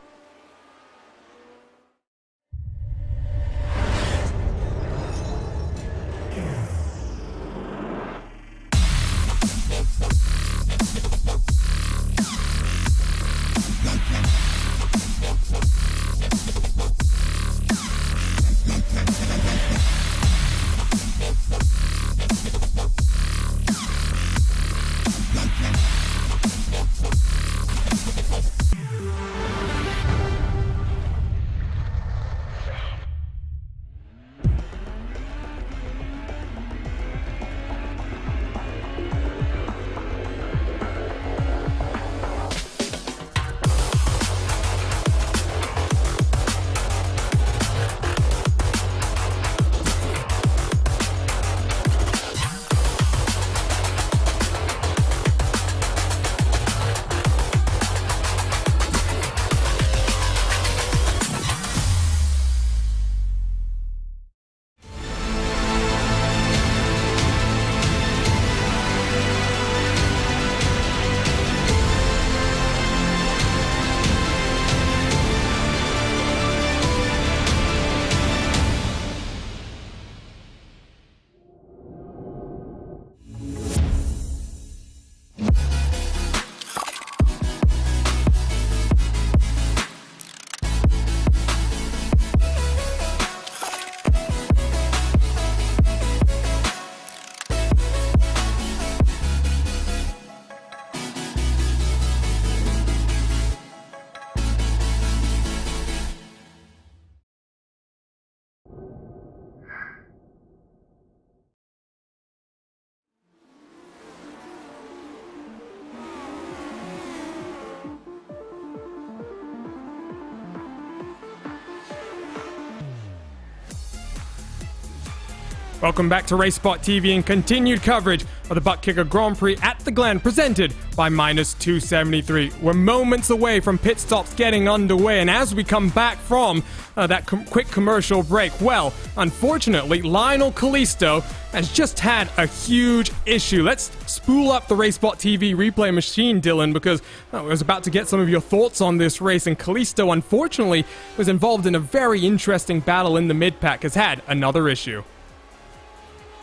Welcome back to RaceSpot TV and continued coverage of the Buttkicker Grand Prix at the Glen, presented by Minus 273. We're moments away from pit stops getting underway, and as we come back from that quick commercial break, well, unfortunately, Lionel Callisto has just had a huge issue. Let's spool up the RaceSpot TV replay machine, Dylan, because I was about to get some of your thoughts on this race, and Callisto, unfortunately, was involved in a very interesting battle in the mid-pack, has had another issue.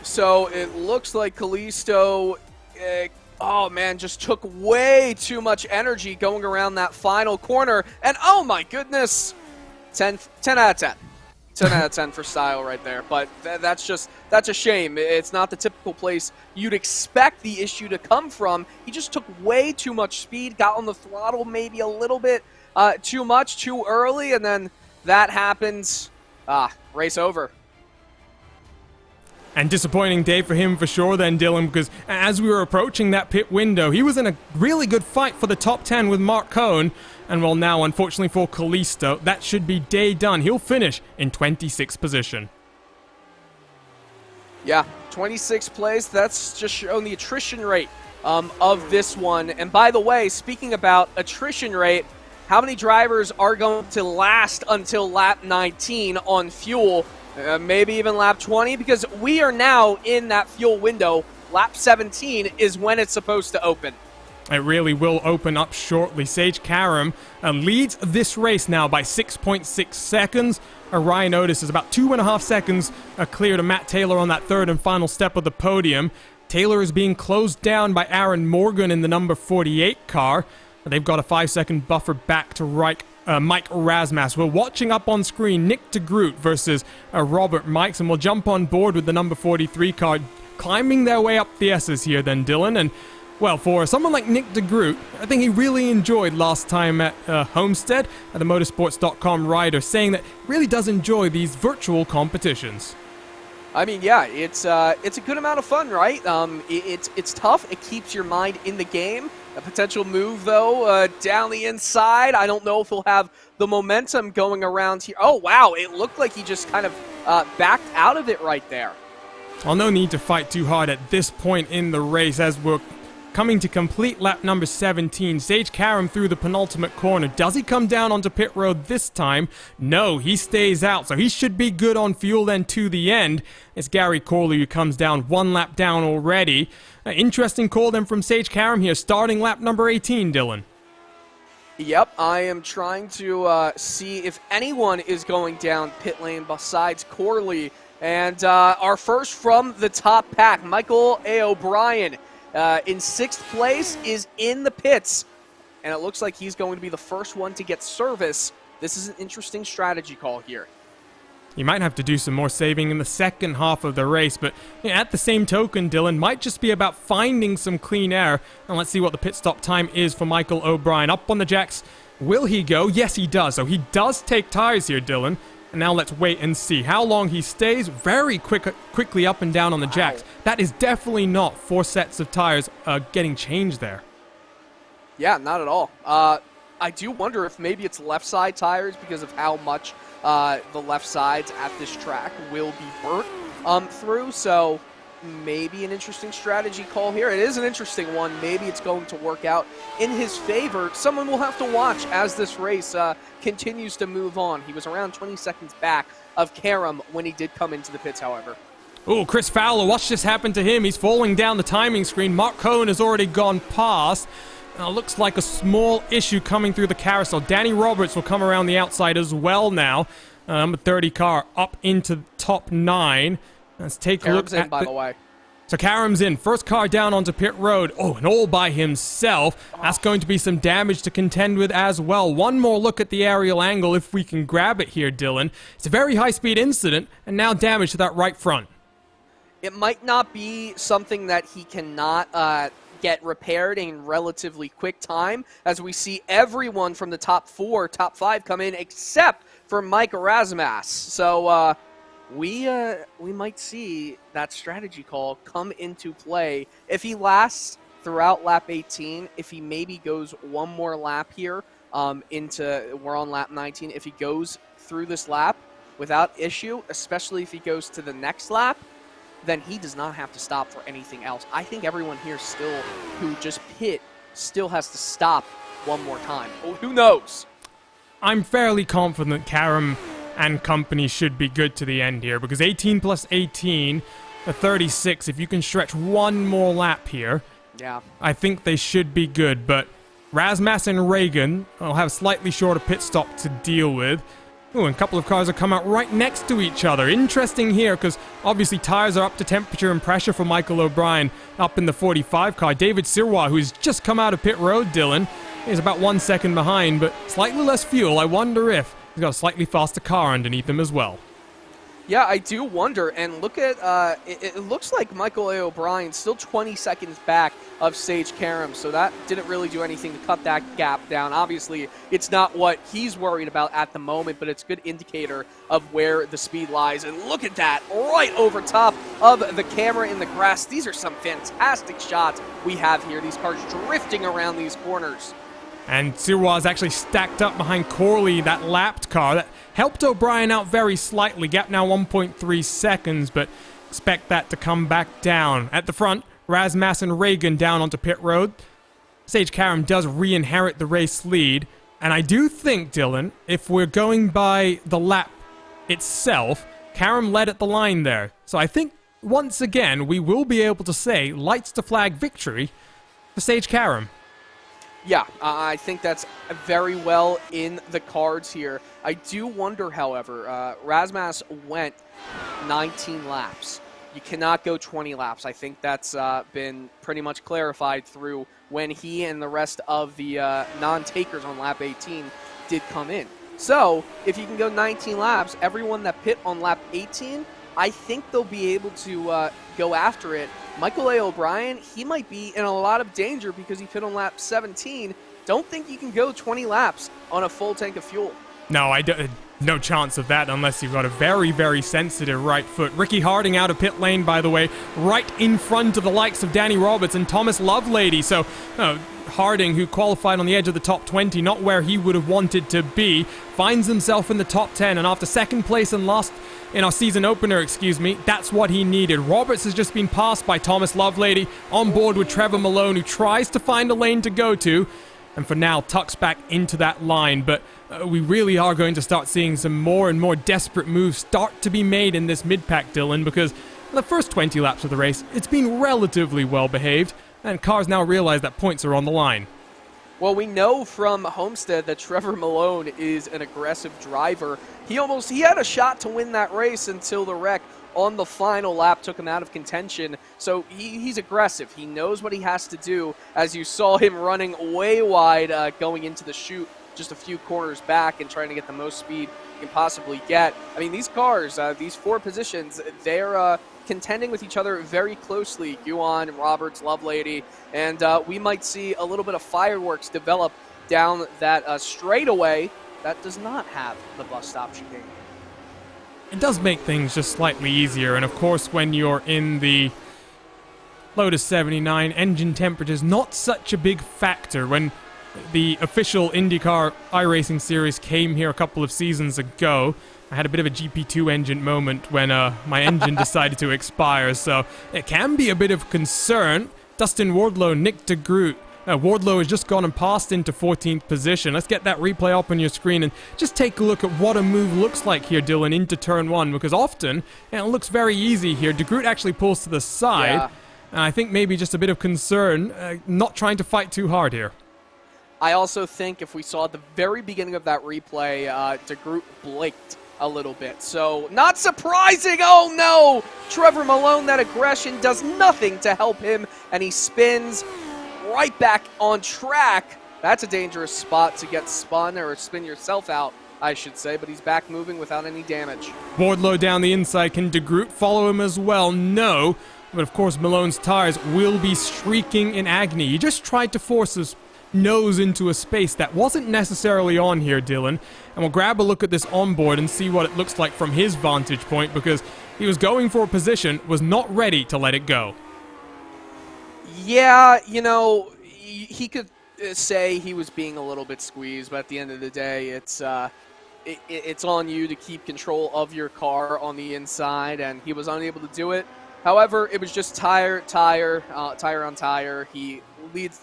So it looks like Callisto, oh man, just took way too much energy going around that final corner. And oh my goodness, 10 out of 10. 10 out of 10 for style right there. But that's a shame. It's not the typical place you'd expect the issue to come from. He just took way too much speed, got on the throttle maybe a little bit too much, too early, and then that happens. Race over.
And disappointing day for him for sure then, Dylan, because as we were approaching that pit window, he was in a really good fight for the top 10 with Mark Cohn. And well, now, unfortunately for Callisto, that should be day done. He'll finish in 26th position.
Yeah, 26th place. That's just showing the attrition rate of this one. And by the way, speaking about attrition rate, how many drivers are going to last until lap 19 on fuel? Maybe even lap 20, because we are now in that fuel window. Lap 17 is when it's supposed to open.
It really will open up shortly. Sage Karam leads this race now by 6.6 seconds. Ryan Otis is about 2.5 seconds clear to Matt Taylor on that third and final step of the podium. Taylor is being closed down by Aaron Morgan in the number 48 car. They've got a 5-second buffer back to Mike Rasmus. We're watching up on screen Nick DeGroot versus Robert Mikes, and we'll jump on board with the number 43 car, climbing their way up the S's here then, Dylan. And, well, for someone like Nick DeGroot, I think he really enjoyed last time at Homestead, at the motorsports.com writer, saying that he really does enjoy these virtual competitions.
I mean, yeah, it's a good amount of fun, right? It's tough. It keeps your mind in the game. A potential move, though, down the inside. I don't know if he'll have the momentum going around here. Oh, wow, it looked like he just kind of backed out of it right there.
Well, no need to fight too hard at this point in the race as we're coming to complete lap number 17. Sage Karam through the penultimate corner. Does he come down onto pit road this time? No, he stays out, so he should be good on fuel then to the end. It's Gary Corley who comes down, one lap down already. Interesting call then from Sage Karam here, starting lap number 18, Dylan.
Yep, I am trying to see if anyone is going down pit lane besides Corley. And our first from the top pack, Michael A. O'Brien, in 6th place, is in the pits. And it looks like he's going to be the first one to get service. This is an interesting strategy call here.
You might have to do some more saving in the second half of the race, but at the same token, Dylan, might just be about finding some clean air. And let's see what the pit stop time is for Michael O'Brien. Up on the jacks, will he go? Yes, he does. So he does take tires here, Dylan. And now let's wait and see how long he stays. Very quickly up and down on the jacks. That is definitely not 4 sets of tires getting changed there. Yeah, not at all. I do wonder if maybe it's left side tires because of how much the left sides at this track will be burnt through. So maybe an interesting strategy call here. It is an interesting one. Maybe it's going to work out in his favor. Someone will have to watch as this race continues to move on. He was around 20 seconds back of Karam when he did come into the pits, however. Oh, Chris Fowler, watch this happen to him. He's falling down the timing screen. Mark Cohn has already gone past. Looks like a small issue coming through the carousel. Danny Roberts will come around the outside as well now. Number 30 car up into top 9. Let's take a look at by the way. So Karam's in. First car down onto pit road. Oh, and all by himself. That's going to be some damage to contend with as well. One more look at the aerial angle if we can grab it here, Dylan. It's a very high-speed incident, and now damage to that right front. It might not be something that he cannot get repaired in relatively quick time, as we see everyone from the top 4, top 5 come in, except for Mike Erasmus. So we might see that strategy call come into play if he lasts throughout lap 18. If he maybe goes one more lap here we're on lap 19. If he goes through this lap without issue, especially if he goes to the next lap,
then he does not have to stop for anything else. I think everyone here still who just pit still has to stop one more time. Oh, who knows?
I'm fairly confident Karam and company should be good to the end here, because 18 plus 18, 36, if you can stretch one more lap here,
yeah,
I think they should be good. But Razmas and Reagan will have slightly shorter pit stop to deal with. Ooh, and a couple of cars have come out right next to each other. Interesting here, because obviously tires are up to temperature and pressure for Michael O'Brien up in the 45 car. David Sirois, who's just come out of pit road, Dylan, is about 1 second behind, but slightly less fuel. I wonder if he's got a slightly faster car underneath him as well.
Yeah, I do wonder, and look at, it looks like Michael A. O'Brien still 20 seconds back of Sage Karam, so that didn't really do anything to cut that gap down. Obviously, it's not what he's worried about at the moment, but it's a good indicator of where the speed lies. And look at that, right over top of the camera in the grass. These are some fantastic shots we have here. These cars drifting around these corners.
And Sirois is actually stacked up behind Corley, that lapped car. That helped O'Brien out very slightly. Gap now 1.3 seconds, but expect that to come back down. At the front, Razmas and Reagan down onto pit road. Sage Karam does re-inherit the race lead. And I do think, Dylan, if we're going by the lap itself, Karam led at the line there. So I think, once again, we will be able to say lights to flag victory for Sage Karam.
Yeah, I think that's very well in the cards here. I do wonder, however, Razmas went 19 laps. You cannot go 20 laps. I think that's been pretty much clarified through when he and the rest of the non-takers on lap 18 did come in. So, if you can go 19 laps, everyone that pit on lap 18, I think they'll be able to go after it. Michael A. O'Brien, he might be in a lot of danger because he pit on lap 17. Don't think you can go 20 laps on a full tank of fuel.
No, no chance of that unless you've got a very, very sensitive right foot. Ricky Harding out of pit lane, by the way, right in front of the likes of Danny Roberts and Thomas Lovelady. So Harding, who qualified on the edge of the top 20, not where he would have wanted to be, finds himself in the top 10, and after second place and last in our season opener, that's what he needed. Roberts has just been passed by Thomas Lovelady, on board with Trevor Malone, who tries to find a lane to go to, and for now tucks back into that line. But we really are going to start seeing some more and more desperate moves start to be made in this mid-pack, Dylan, because the first 20 laps of the race, it's been relatively well behaved, and cars now realize that points are on the line.
Well, we know from Homestead that Trevor Malone is an aggressive driver. He had a shot to win that race until the wreck on the final lap took him out of contention. So he's aggressive. He knows what he has to do, as you saw him running way wide going into the chute just a few corners back and trying to get the most speed you can possibly get. I mean, these cars, these four positions, they're contending with each other very closely. Yuan, Roberts, Lovelady, and we might see a little bit of fireworks develop down that straightaway that does not have the bus stop chicane.
It does make things just slightly easier, and of course when you're in the Lotus 79, engine temperature is not such a big factor. When the official IndyCar iRacing series came here a couple of seasons ago, I had a bit of a GP2 engine moment when my engine decided to expire, so it can be a bit of concern. Dustin Wardlow, Nick DeGroot. Wardlow has just gone and passed into 14th position. Let's get that replay up on your screen and just take a look at what a move looks like here, Dylan, into turn one, because often it looks very easy here. DeGroot actually pulls to the side,
yeah.
And I think maybe just a bit of concern, not trying to fight too hard here.
I also think if we saw at the very beginning of that replay, DeGroot blaked a little bit. So, not surprising! Oh no! Trevor Malone, that aggression does nothing to help him, and he spins right back on track. That's a dangerous spot to get spun, or spin yourself out, I should say, but he's back moving without any damage.
Wardlow down the inside. Can DeGroot follow him as well? No. But of course, Malone's tires will be streaking in agony. He just tried to force his nose into a space that wasn't necessarily on here, Dylan. And we'll grab a look at this onboard and see what it looks like from his vantage point, because he was going for a position, was not ready to let it go.
Yeah, you know, he could say he was being a little bit squeezed, but at the end of the day, it's on you to keep control of your car on the inside, and he was unable to do it. However, it was just tire on tire. He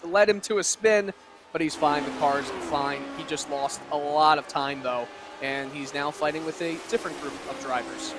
led him to a spin, but he's fine. The car's fine. He just lost a lot of time, though, and he's now fighting with a different group of drivers.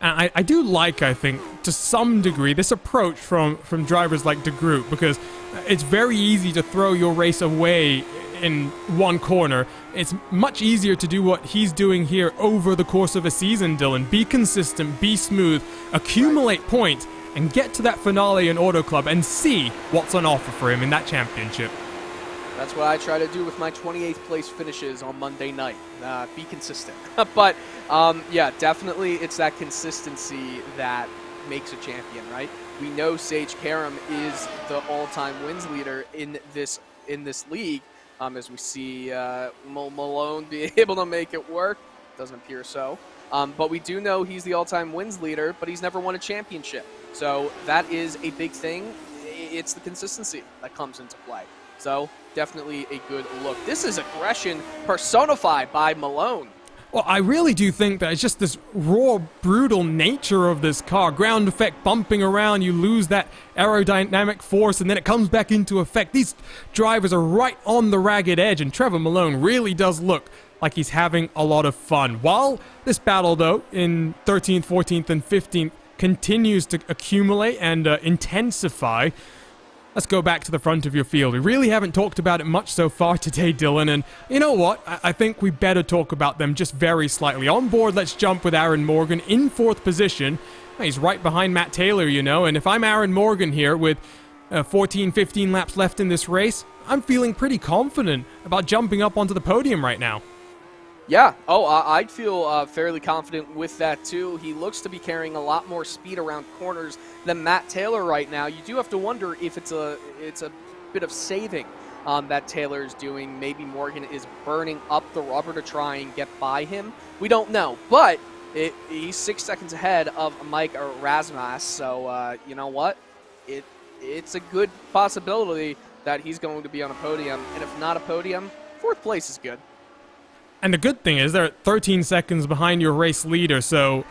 And I do like, I think, to some degree, this approach from drivers like De Groot, because it's very easy to throw your race away in one corner. It's much easier to do what he's doing here over the course of a season, Dylan. Be consistent, be smooth, accumulate points, and get to that finale in Auto Club and see what's on offer for him in that championship.
That's what I try to do with my 28th place finishes on Monday night. Be consistent. But, yeah, definitely it's that consistency that makes a champion, right? We know Sage Karam is the all-time wins leader in this league. As we see Malone be able to make it work. Doesn't appear so. But we do know he's the all-time wins leader, but he's never won a championship. So that is a big thing. It's the consistency that comes into play. So definitely a good look. This is aggression personified by Malone.
Well, I really do think that it's just this raw, brutal nature of this car. Ground effect bumping around, you lose that aerodynamic force, and then it comes back into effect. These drivers are right on the ragged edge, and Trevor Malone really does look like he's having a lot of fun. While this battle, though, in 13th, 14th, and 15th, continues to accumulate and intensify, let's go back to the front of your field. We really haven't talked about it much so far today, Dylan, and you know what? I think we better talk about them just very slightly. On board, let's jump with Aaron Morgan in 4th position. He's right behind Matt Taylor, you know, and if I'm Aaron Morgan here with 14, 15 laps left in this race, I'm feeling pretty confident about jumping up onto the podium right now.
Yeah, I'd feel fairly confident with that too. He looks to be carrying a lot more speed around corners than Matt Taylor right now. You do have to wonder if it's a bit of saving that Taylor is doing. Maybe Morgan is burning up the rubber to try and get by him. We don't know, but he's 6 seconds ahead of Mike Rasmus. So you know what? It's a good possibility that he's going to be on a podium, and if not a podium, 4th place is good.
And the good thing is they're 13 seconds behind your race leader, so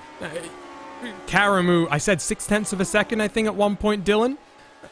Karamu, I said 0.6 of a second, I think, at one point, Dylan.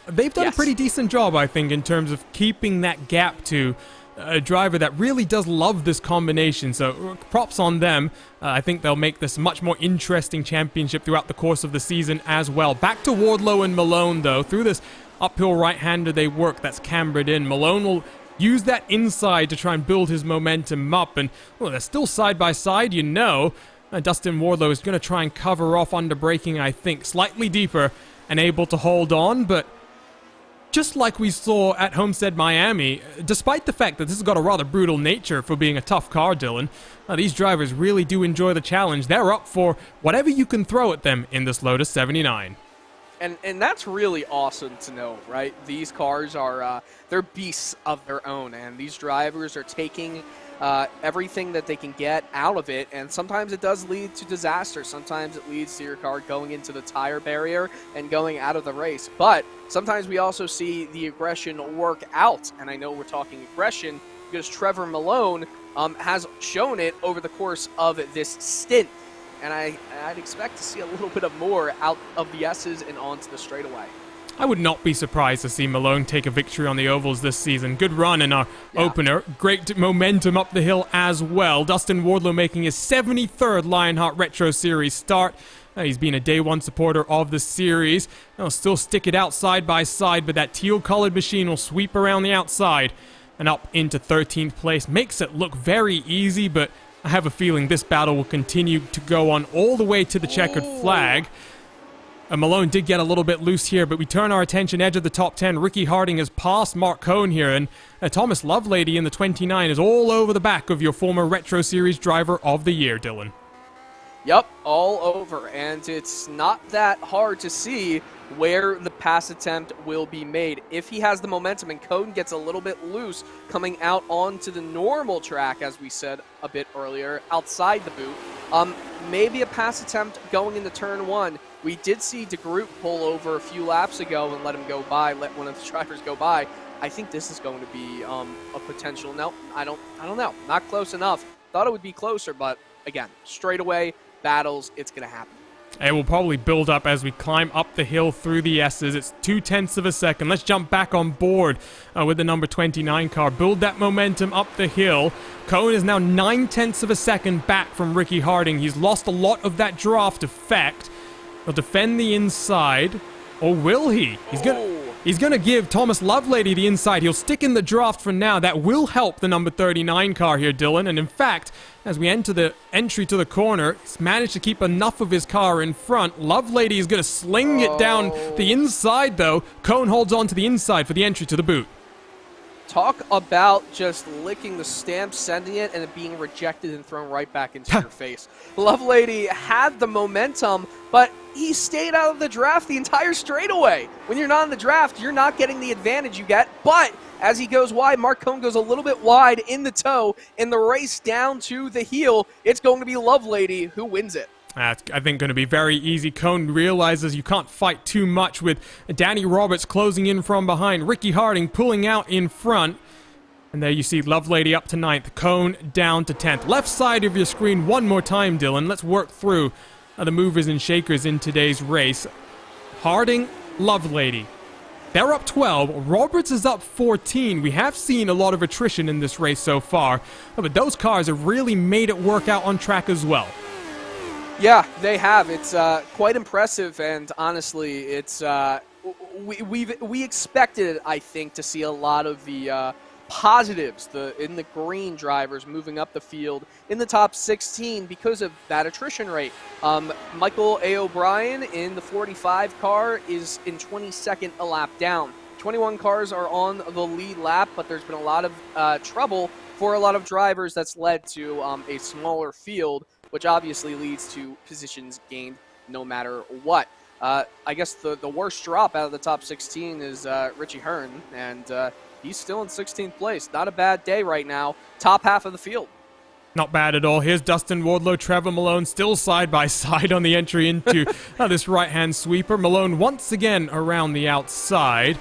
They've done a pretty decent job, I think, in terms of keeping that gap to a driver that really does love this combination, so props on them. I think they'll make this a much more interesting championship throughout the course of the season as well. Back to Wardlow and Malone, though. Through this uphill right-hander they work, that's cambered in. Malone will use that inside to try and build his momentum up, and well, they're still side by side, you know. Dustin Wardlow is going to try and cover off under braking, I think, slightly deeper and able to hold on, but just like we saw at Homestead Miami, despite the fact that this has got a rather brutal nature for being a tough car, Dylan, these drivers really do enjoy the challenge. They're up for whatever you can throw at them in this Lotus 79.
And that's really awesome to know, right? These cars are, they're beasts of their own, and these drivers are taking everything that they can get out of it, and sometimes it does lead to disaster. Sometimes it leads to your car going into the tire barrier and going out of the race. But sometimes we also see the aggression work out, and I know we're talking aggression because Trevor Malone has shown it over the course of this stint. And I'd expect to see a little bit of more out of the S's and onto the straightaway.
I would not be surprised to see Malone take a victory on the ovals this season. Good run in our opener. Great momentum up the hill as well. Dustin Wardlow making his 73rd Lionheart Retro Series start. He's been a day one supporter of the series. He'll still stick it out side by side, but that teal-colored machine will sweep around the outside and up into 13th place. Makes it look very easy, but I have a feeling this battle will continue to go on all the way to the checkered flag. Malone did get a little bit loose here, but we turn our attention edge of the top 10. Ricky Harding has passed Mark Cohn here, and Thomas Lovelady in the 29 is all over the back of your former Retro Series Driver of the Year, Dylan.
Yep, all over, and it's not that hard to see where the pass attempt will be made. If he has the momentum and Cohn gets a little bit loose coming out onto the normal track, as we said a bit earlier, outside the boot, maybe a pass attempt going into turn one. We did see De Groot pull over a few laps ago and let him go by, let one of the drivers go by. I think this is going to be a potential. No, I don't know. Not close enough. Thought it would be closer, but again, straightaway battles, it's going to happen.
It will probably build up as we climb up the hill through the S's. It's 0.2 of a second. Let's jump back on board with the number 29 car. Build that momentum up the hill. Cone is now 0.9 of a second back from Ricky Harding. He's lost a lot of that draft effect. He'll defend the inside. Or will he? He's gonna give Thomas Lovelady the inside. He'll stick in the draft for now. That will help the number 39 car here, Dylan. And in fact, as we enter the entry to the corner, he's managed to keep enough of his car in front. Lovelady is gonna sling it down the inside, though. Cone holds on to the inside for the entry to the boot.
Talk about just licking the stamp, sending it, and it being rejected and thrown right back into your face. Lovelady had the momentum, but he stayed out of the draft the entire straightaway. When you're not in the draft, you're not getting the advantage you get, but as he goes wide, Mark Cone goes a little bit wide in the toe. In the race down to the heel, it's going to be Lovelady who wins it.
That's, I think, going to be very easy. Cone realizes you can't fight too much with Danny Roberts closing in from behind. Ricky Harding pulling out in front. And there you see Lovelady up to 9th. Cone down to 10th. Left side of your screen one more time, Dylan. Let's work through the movers and shakers in today's race. Harding, Lovelady. They're up 12. Roberts is up 14. We have seen a lot of attrition in this race so far. But those cars have really made it work out on track as well.
Yeah, they have. It's quite impressive, and honestly, it's we expected, I think, to see a lot of the positives in the green drivers moving up the field in the top 16 because of that attrition rate. Michael A. O'Brien in the 45 car is in 22nd a lap down. 21 cars are on the lead lap, but there's been a lot of trouble for a lot of drivers that's led to a smaller field, which obviously leads to positions gained no matter what. I guess the worst drop out of the top 16 is Richie Hearn, and he's still in 16th place. Not a bad day right now. Top half of the field.
Not bad at all. Here's Dustin Wardlow, Trevor Malone still side by side on the entry into this right-hand sweeper. Malone once again around the outside.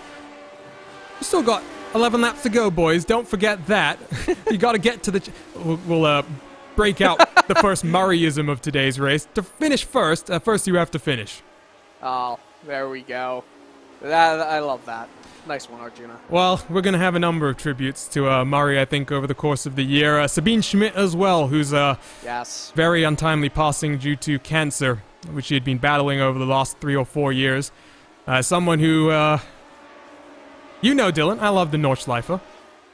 We still got 11 laps to go, boys. Don't forget that. You got to get to the... We'll break out the first Murrayism of today's race. To finish first, first you have to finish.
Oh, there we go. I love that. Nice one, Arjuna.
Well, we're going to have a number of tributes to Murray, I think, over the course of the year. Sabine Schmidt as well, who's
yes, very
untimely passing due to cancer, which she had been battling over the last 3 or 4 years. Someone who, you know, Dylan, I love the Nordschleife.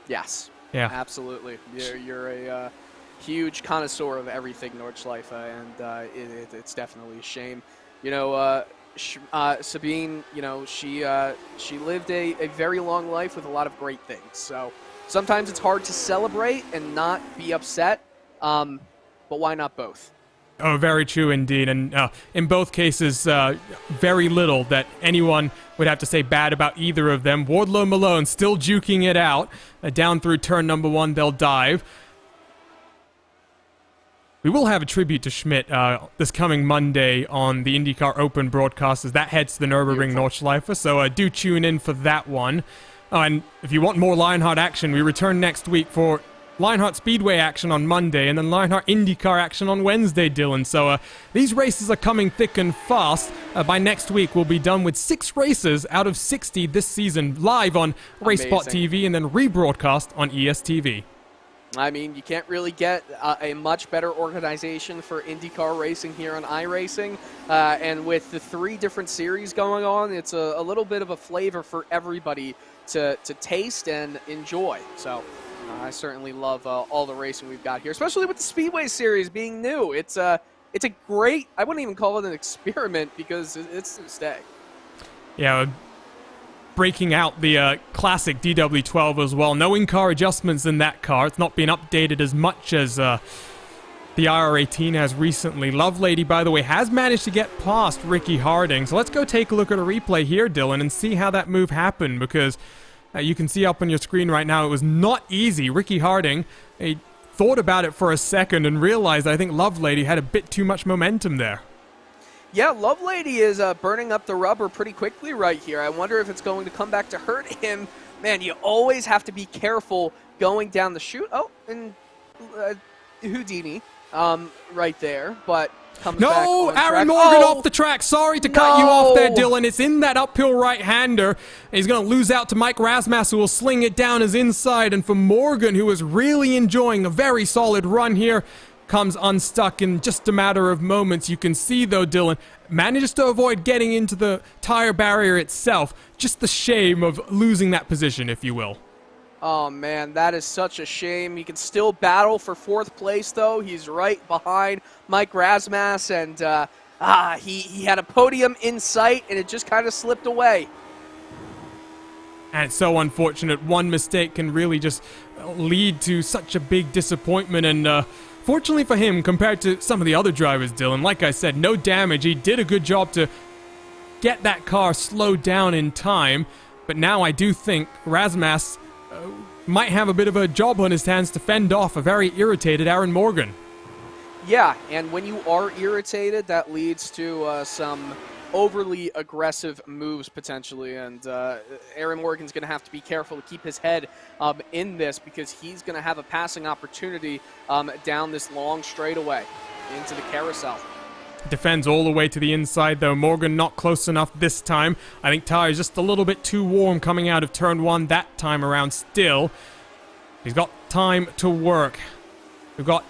Yes.
Yeah.
Absolutely. You're a huge connoisseur of everything Nordschleife, and it's definitely a shame. You know, Sabine, you know, she lived a very long life with a lot of great things. So sometimes it's hard to celebrate and not be upset, but why not both?
Oh, very true indeed. And in both cases, very little that anyone would have to say bad about either of them. Wardlow Malone still juking it out. Down through turn number 1, they'll dive. We will have a tribute to Schmidt this coming Monday on the IndyCar Open broadcast as that heads to the Nürburgring Nordschleife, so do tune in for that one. And if you want more Lionheart action, we return next week for Lionheart Speedway action on Monday and then Lionheart IndyCar action on Wednesday, Dylan. So these races are coming thick and fast. By next week, we'll be done with 6 races out of 60 this season live on racespottv and then rebroadcast on ESTV.
I mean, you can't really get a much better organization for IndyCar racing here on iRacing. And with the 3 different series going on, it's a little bit of a flavor for everybody to taste and enjoy. So I certainly love all the racing we've got here, especially with the Speedway series being new. It's a great, I wouldn't even call it an experiment because it's a stay. Yeah,
breaking out the classic DW12 as well. No in-car adjustments in that car. It's not been updated as much as the IR18 has recently. Lovelady, by the way, has managed to get past Ricky Harding. So let's go take a look at a replay here, Dylan, and see how that move happened, because you can see up on your screen right now it was not easy. Ricky Harding thought about it for a second and realized I think Lovelady had a bit too much momentum there.
Yeah, Lovelady is burning up the rubber pretty quickly right here. I wonder if it's going to come back to hurt him. Man, you always have to be careful going down the chute. Oh, and Houdini right there. But Comes
No,
back on track.
Aaron Morgan off the track. Sorry to cut you off there,
No.
Dylan. It's in that uphill right-hander. He's going to lose out to Mike Rasmussen, who will sling it down his inside. And for Morgan, who is really enjoying a very solid run here, comes unstuck in just a matter of moments. You can see, though, Dylan manages to avoid getting into the tire barrier itself. Just the shame of losing that position, if you will.
Oh, man, that is such a shame. He can still battle for 4th place, though. He's right behind Mike Rasmus, and he had a podium in sight, and it just kind of slipped away.
And it's so unfortunate. One mistake can really just lead to such a big disappointment, and fortunately for him, compared to some of the other drivers, Dylan, like I said, no damage. He did a good job to get that car slowed down in time, but now I do think Rasmus might have a bit of a job on his hands to fend off a very irritated Aaron Morgan.
Yeah, and when you are irritated, that leads to some overly aggressive moves potentially, and Aaron Morgan's going to have to be careful to keep his head in this, because he's going to have a passing opportunity down this long straightaway into the carousel.
Defends all the way to the inside, though. Morgan not close enough this time. I think tire's just a little bit too warm coming out of turn 1 that time around still. He's got time to work. We've got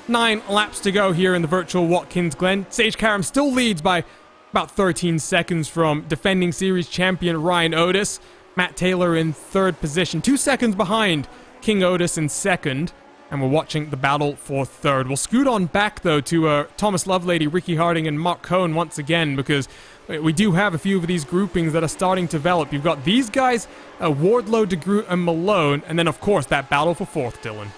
9 laps to go here in the virtual Watkins Glen. Sage Karam still leads by about 13 seconds from defending series champion Ryan Otis. Matt Taylor in 3rd position, 2 seconds behind King Otis in 2nd. And we're watching the battle for 3rd. We'll scoot on back, though, to Thomas Lovelady, Ricky Harding, and Mark Cohn once again, because we do have a few of these groupings that are starting to develop. You've got these guys, Wardlow, DeGroot, and Malone, and then, of course, that battle for 4th, Dylan.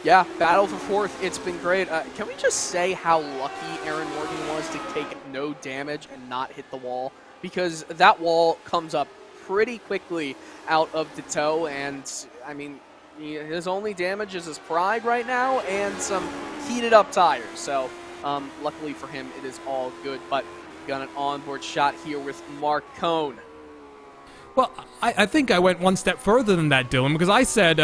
Yeah, battle for 4th. It's been great. Can we just say how lucky Aaron Morgan was to take no damage and not hit the wall? Because that wall comes up pretty quickly out of the toe, and, I mean, his only damage is his pride right now and some heated up tires. So, luckily for him, it is all good. But got an onboard shot here with Mark Cohn.
Well, I think I went one step further than that, Dylan, because I said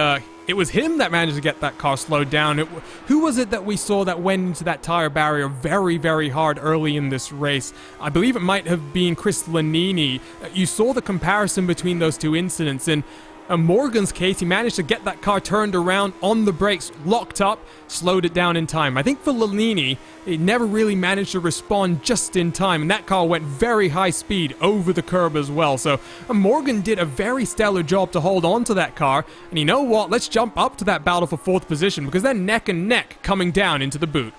it was him that managed to get that car slowed down. Who was it that we saw that went into that tire barrier very, very hard early in this race? I believe it might have been Chris Lanini. You saw the comparison between those two incidents, and in Morgan's case, he managed to get that car turned around on the brakes, locked up, slowed it down in time. I think for Lanini, it never really managed to respond just in time, and that car went very high speed over the curb as well. So Morgan did a very stellar job to hold on to that car, and you know what? Let's jump up to that battle for 4th position, because they're neck and neck coming down into the boot.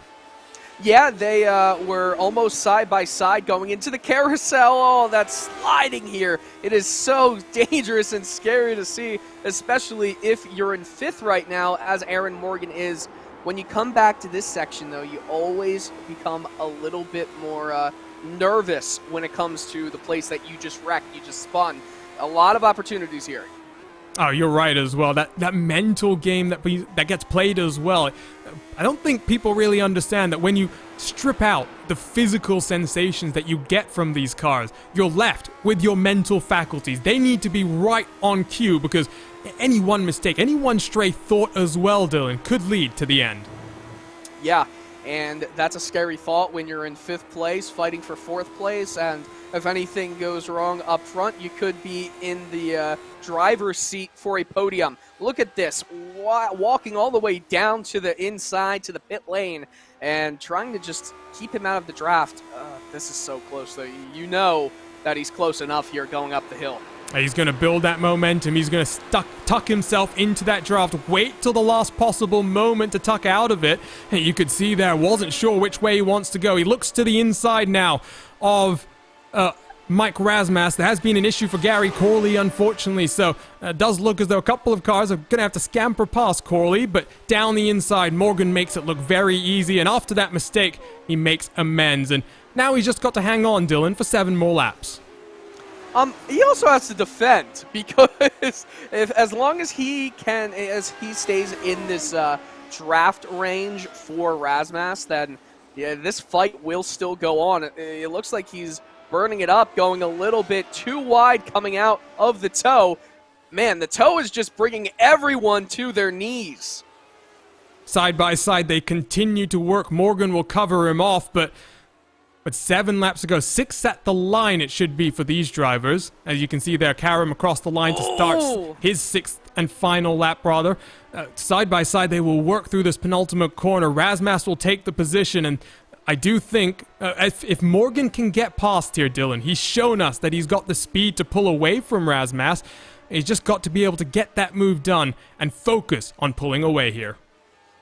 Yeah, they were almost side by side going into the carousel. Oh, that sliding here. It is so dangerous and scary to see, especially if you're in 5th right now, as Aaron Morgan is. When you come back to this section, though, you always become a little bit more nervous when it comes to the place that you just wrecked, you just spun. A lot of opportunities here.
Oh, you're right as well. That mental game that gets played as well. I don't think people really understand that when you strip out the physical sensations that you get from these cars, you're left with your mental faculties. They need to be right on cue, because any one mistake, any one stray thought as well, Dylan, could lead to the end.
Yeah, and that's a scary thought when you're in 5th place, fighting for 4th place, and if anything goes wrong up front, you could be in the driver's seat for a podium. Look at this, walking all the way down to the inside, to the pit lane, and trying to just keep him out of the draft. This is so close, though. You know that he's close enough here going up the hill.
He's going to build that momentum. He's going to tuck himself into that draft. Wait till the last possible moment to tuck out of it. And you could see there, wasn't sure which way he wants to go. He looks to the inside now of Mike Rasmus. There has been an issue for Gary Corley, unfortunately, so it does look as though a couple of cars are going to have to scamper past Corley, but down the inside, Morgan makes it look very easy, and after that mistake, he makes amends, and now he's just got to hang on, Dylan, for 7 more laps.
He also has to defend, because as long as he stays in this draft range for Rasmus, then yeah, this fight will still go on. It looks like he's burning it up, going a little bit too wide coming out of the toe. Man, the toe is just bringing everyone to their knees.
Side by side, they continue to work. Morgan will cover him off, but 7 laps to go. 6 at the line it should be for these drivers. As you can see there, Karam across the line to start his 6th and final lap, rather. Side by side, they will work through this penultimate corner. Razmas will take the position, and I do think if Morgan can get past here, Dylan, he's shown us that he's got the speed to pull away from Razmas. He's just got to be able to get that move done and focus on pulling away here.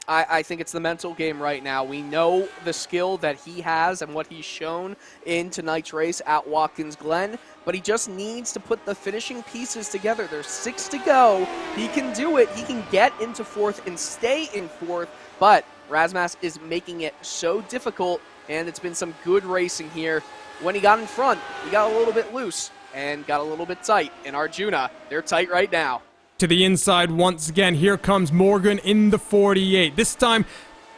I think it's the mental game right now. We know the skill that he has and what he's shown in tonight's race at Watkins Glen, but he just needs to put the finishing pieces together. There's 6 to go. He can do it. He can get into 4th and stay in 4th, but Razmas is making it so difficult, and it's been some good racing here. When he got in front, he got a little bit loose and got a little bit tight. In Arjuna, they're tight right now.
To the inside once again, here comes Morgan in the 48. This time,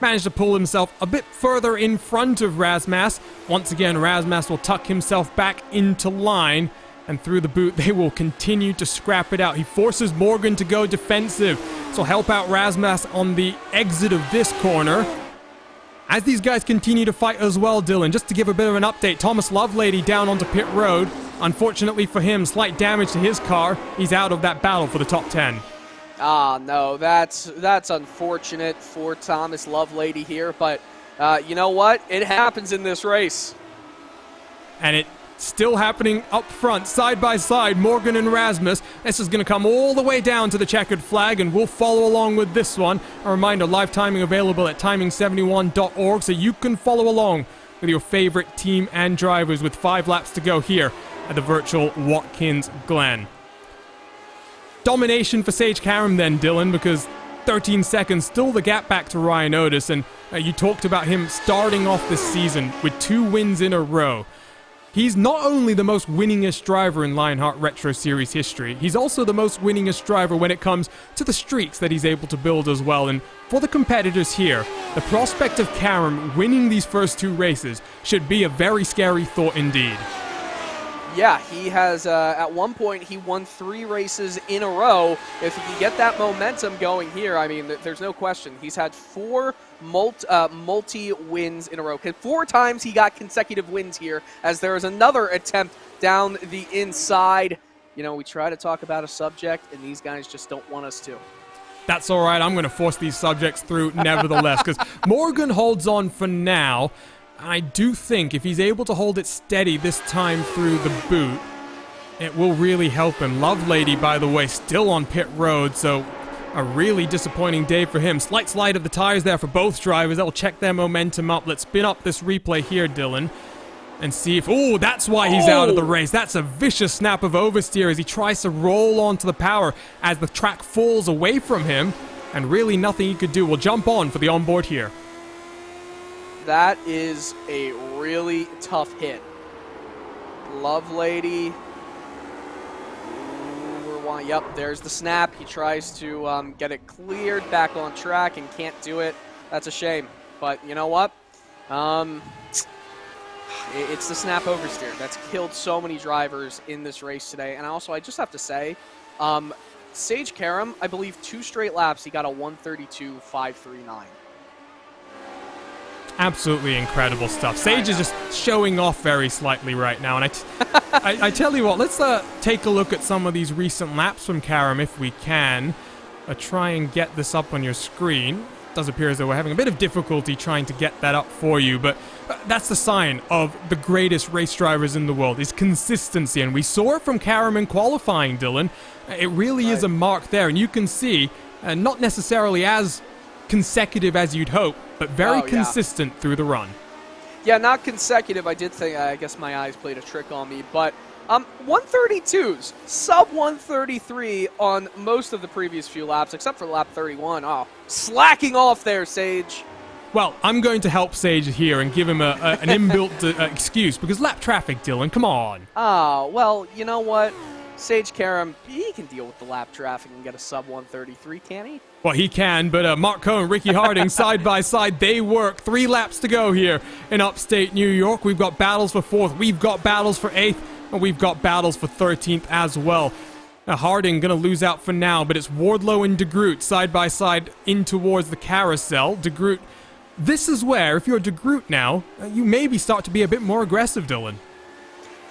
managed to pull himself a bit further in front of Razmas. Once again, Razmas will tuck himself back into line, and through the boot, they will continue to scrap it out. He forces Morgan to go defensive, so help out Razmas on the exit of this corner. As these guys continue to fight as well, Dylan, just to give a bit of an update, Thomas Lovelady down onto pit road. Unfortunately for him, slight damage to his car. He's out of that battle for the top 10.
Ah, no, that's unfortunate for Thomas Lovelady here, but you know what? It happens in this race. And
it's still happening up front, side by side, Morgan and Rasmus. This is going to come all the way down to the checkered flag, and we'll follow along with this one. A reminder, live timing available at timing71.org, so you can follow along with your favorite team and drivers with 5 laps to go here at the virtual Watkins Glen. Domination for Sage Karam then, Dylan, because 13 seconds, still the gap back to Ryan Otis, and you talked about him starting off this season with 2 wins in a row. He's not only the most winningest driver in Lionheart Retro Series history, he's also the most winningest driver when it comes to the streaks that he's able to build as well. And for the competitors here, the prospect of Karam winning these first 2 races should be a very scary thought indeed.
Yeah, he has, at one point, he won 3 races in a row. If he can get that momentum going here, I mean, there's no question. He's had 4 multi-wins in a row. 4 times he got consecutive wins here, as there is another attempt down the inside. You know, we try to talk about a subject, and these guys just don't want us to.
That's all right. I'm going to force these subjects through nevertheless, because Morgan holds on for now. I do think if he's able to hold it steady this time through the boot, it will really help him. Lovelady, by the way, still on pit road, so a really disappointing day for him. Slight slide of the tires there for both drivers. That will check their momentum up. Let's spin up this replay here, Dylan, and see if... Oh, that's why he's out of the race. That's a vicious snap of oversteer as he tries to roll onto the power as the track falls away from him, and really nothing he could do. We'll jump on for the onboard here.
That is a really tough hit. Lovelady. Yep, there's the snap. He tries to get it cleared back on track and can't do it. That's a shame. But you know what? It's the snap oversteer that's killed so many drivers in this race today. And also, I just have to say, Sage Karam, I believe 2 straight laps, he got a 132.539.
Absolutely incredible stuff. Sage is just showing off very slightly right now. And I tell you what, let's take a look at some of these recent laps from Karam if we can. Try and get this up on your screen. It does appear as though we're having a bit of difficulty trying to get that up for you, but that's the sign of the greatest race drivers in the world, is consistency. And we saw it from Karam in qualifying, Dylan. It really is a mark there, and you can see, not necessarily as consecutive as you'd hope, but very consistent through the run.
Yeah, not consecutive. I did think, I guess my eyes played a trick on me, but 132s, sub 133 on most of the previous few laps, except for lap 31. Oh, slacking off there, Sage.
Well, I'm going to help Sage here and give him an inbuilt excuse, because lap traffic, Dylan, come on.
Oh, well, you know what? Sage Karam, he can deal with the lap traffic and get a sub 133, can't he?
Well, he can, but Mark Coe and Ricky Harding side by side, they work. 3 laps to go here in upstate New York. We've got battles for 4th, we've got battles for 8th, and we've got battles for 13th as well. Harding gonna lose out for now, but it's Wardlow and De Groot side by side in towards the carousel. De Groot, this is where, if you're De Groot now, you maybe start to be a bit more aggressive, Dylan.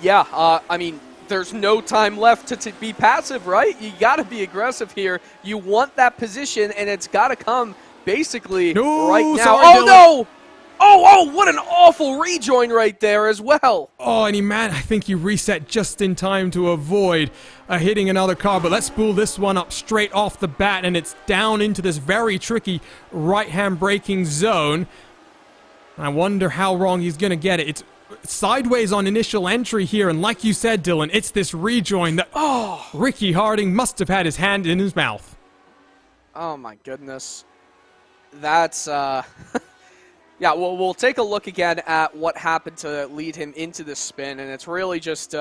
Yeah, I mean, there's no time left to be passive, right? You got to be aggressive here. You want that position, and it's got to come basically right now.
Sorry,
oh,
Dylan.
no! Oh, what an awful rejoin right there as well.
Oh, and I think he reset just in time to avoid hitting another car, but let's spool this one up straight off the bat, and it's down into this very tricky right-hand braking zone. I wonder how wrong he's going to get it. It's sideways on initial entry here, and like you said, Dylan, it's this rejoin that Ricky Harding must have had his hand in his mouth.
Oh, my goodness. That's... Yeah, well, we'll take a look again at what happened to lead him into the spin, and it's really just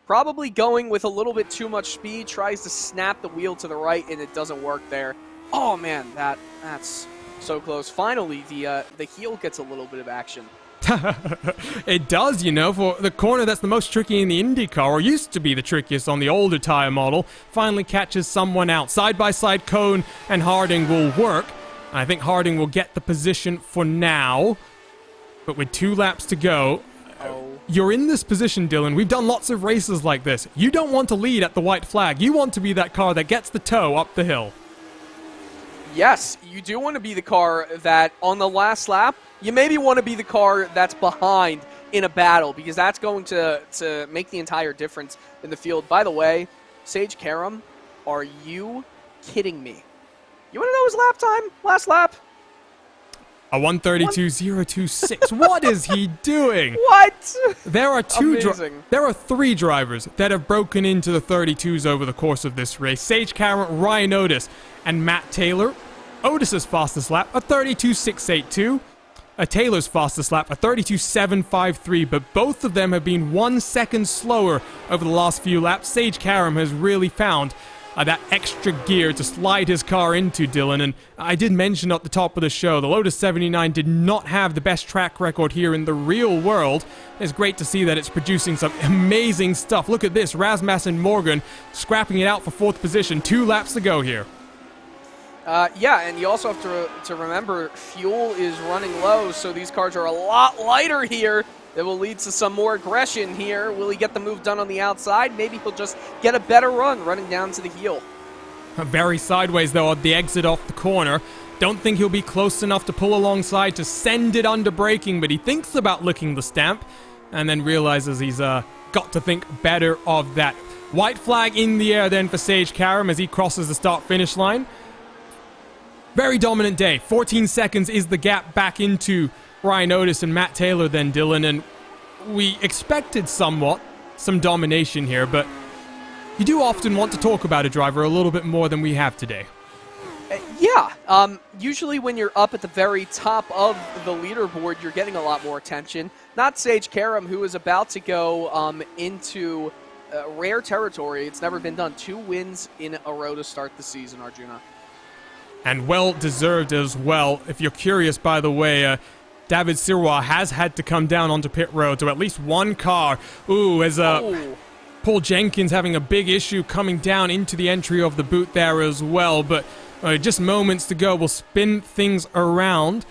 probably going with a little bit too much speed, tries to snap the wheel to the right, and it doesn't work there. Oh, man, that's so close. Finally, the heel gets a little bit of action.
It does, for the corner that's the most tricky in the IndyCar, or used to be the trickiest on the older tire model, finally catches someone out. Side-by-side Cone and Harding will work. I think Harding will get the position for now, but with 2 laps to go, you're in this position, Dylan. We've done lots of races like this. You don't want to lead at the white flag. You want to be that car that gets the tow up the hill.
Yes, you do want to be the car that, on the last lap, you maybe want to be the car that's behind in a battle, because that's going to make the entire difference in the field. By the way, Sage Karam, are you kidding me? You want to know his lap time? Last lap?
A 1:32.026. What is he doing?
What?
There are
Amazing.
There are 3 drivers that have broken into the 32s over the course of this race. Sage Karam, Ryan Otis, and Matt Taylor. Otis's fastest lap, a 32.682. Taylor's fastest lap, a 32.753, but both of them have been 1 second slower over the last few laps. Sage Karam has really found that extra gear to slide his car into, Dylan. And I did mention at the top of the show, the Lotus 79 did not have the best track record here in the real world. It's great to see that it's producing some amazing stuff. Look at this, Razmas and Morgan scrapping it out for 4th position. 2 laps to go here.
Yeah, and you also have to remember fuel is running low, so these cars are a lot lighter here. That will lead to some more aggression here. Will he get the move done on the outside? Maybe he'll just get a better run running down to the heel.
Very sideways, though, at the exit off the corner. Don't think he'll be close enough to pull alongside to send it under braking, but he thinks about licking the stamp and then realizes he's got to think better of that. White flag in the air then for Sage Karam as he crosses the start-finish line. Very dominant day. 14 seconds is the gap back into Ryan Otis and Matt Taylor then, Dylan, and we expected some domination here, but you do often want to talk about a driver a little bit more than we have today.
Yeah, usually when you're up at the very top of the leaderboard, you're getting a lot more attention. Not Sage Karam, who is about to go into rare territory. It's never been done. 2 wins in a row to start the season, Arjuna.
And well-deserved as well. If you're curious, by the way, David Sirwa has had to come down onto pit road to at least 1 car. Paul Jenkins having a big issue coming down into the entry of the boot there as well. But just moments to go. We'll spin things around.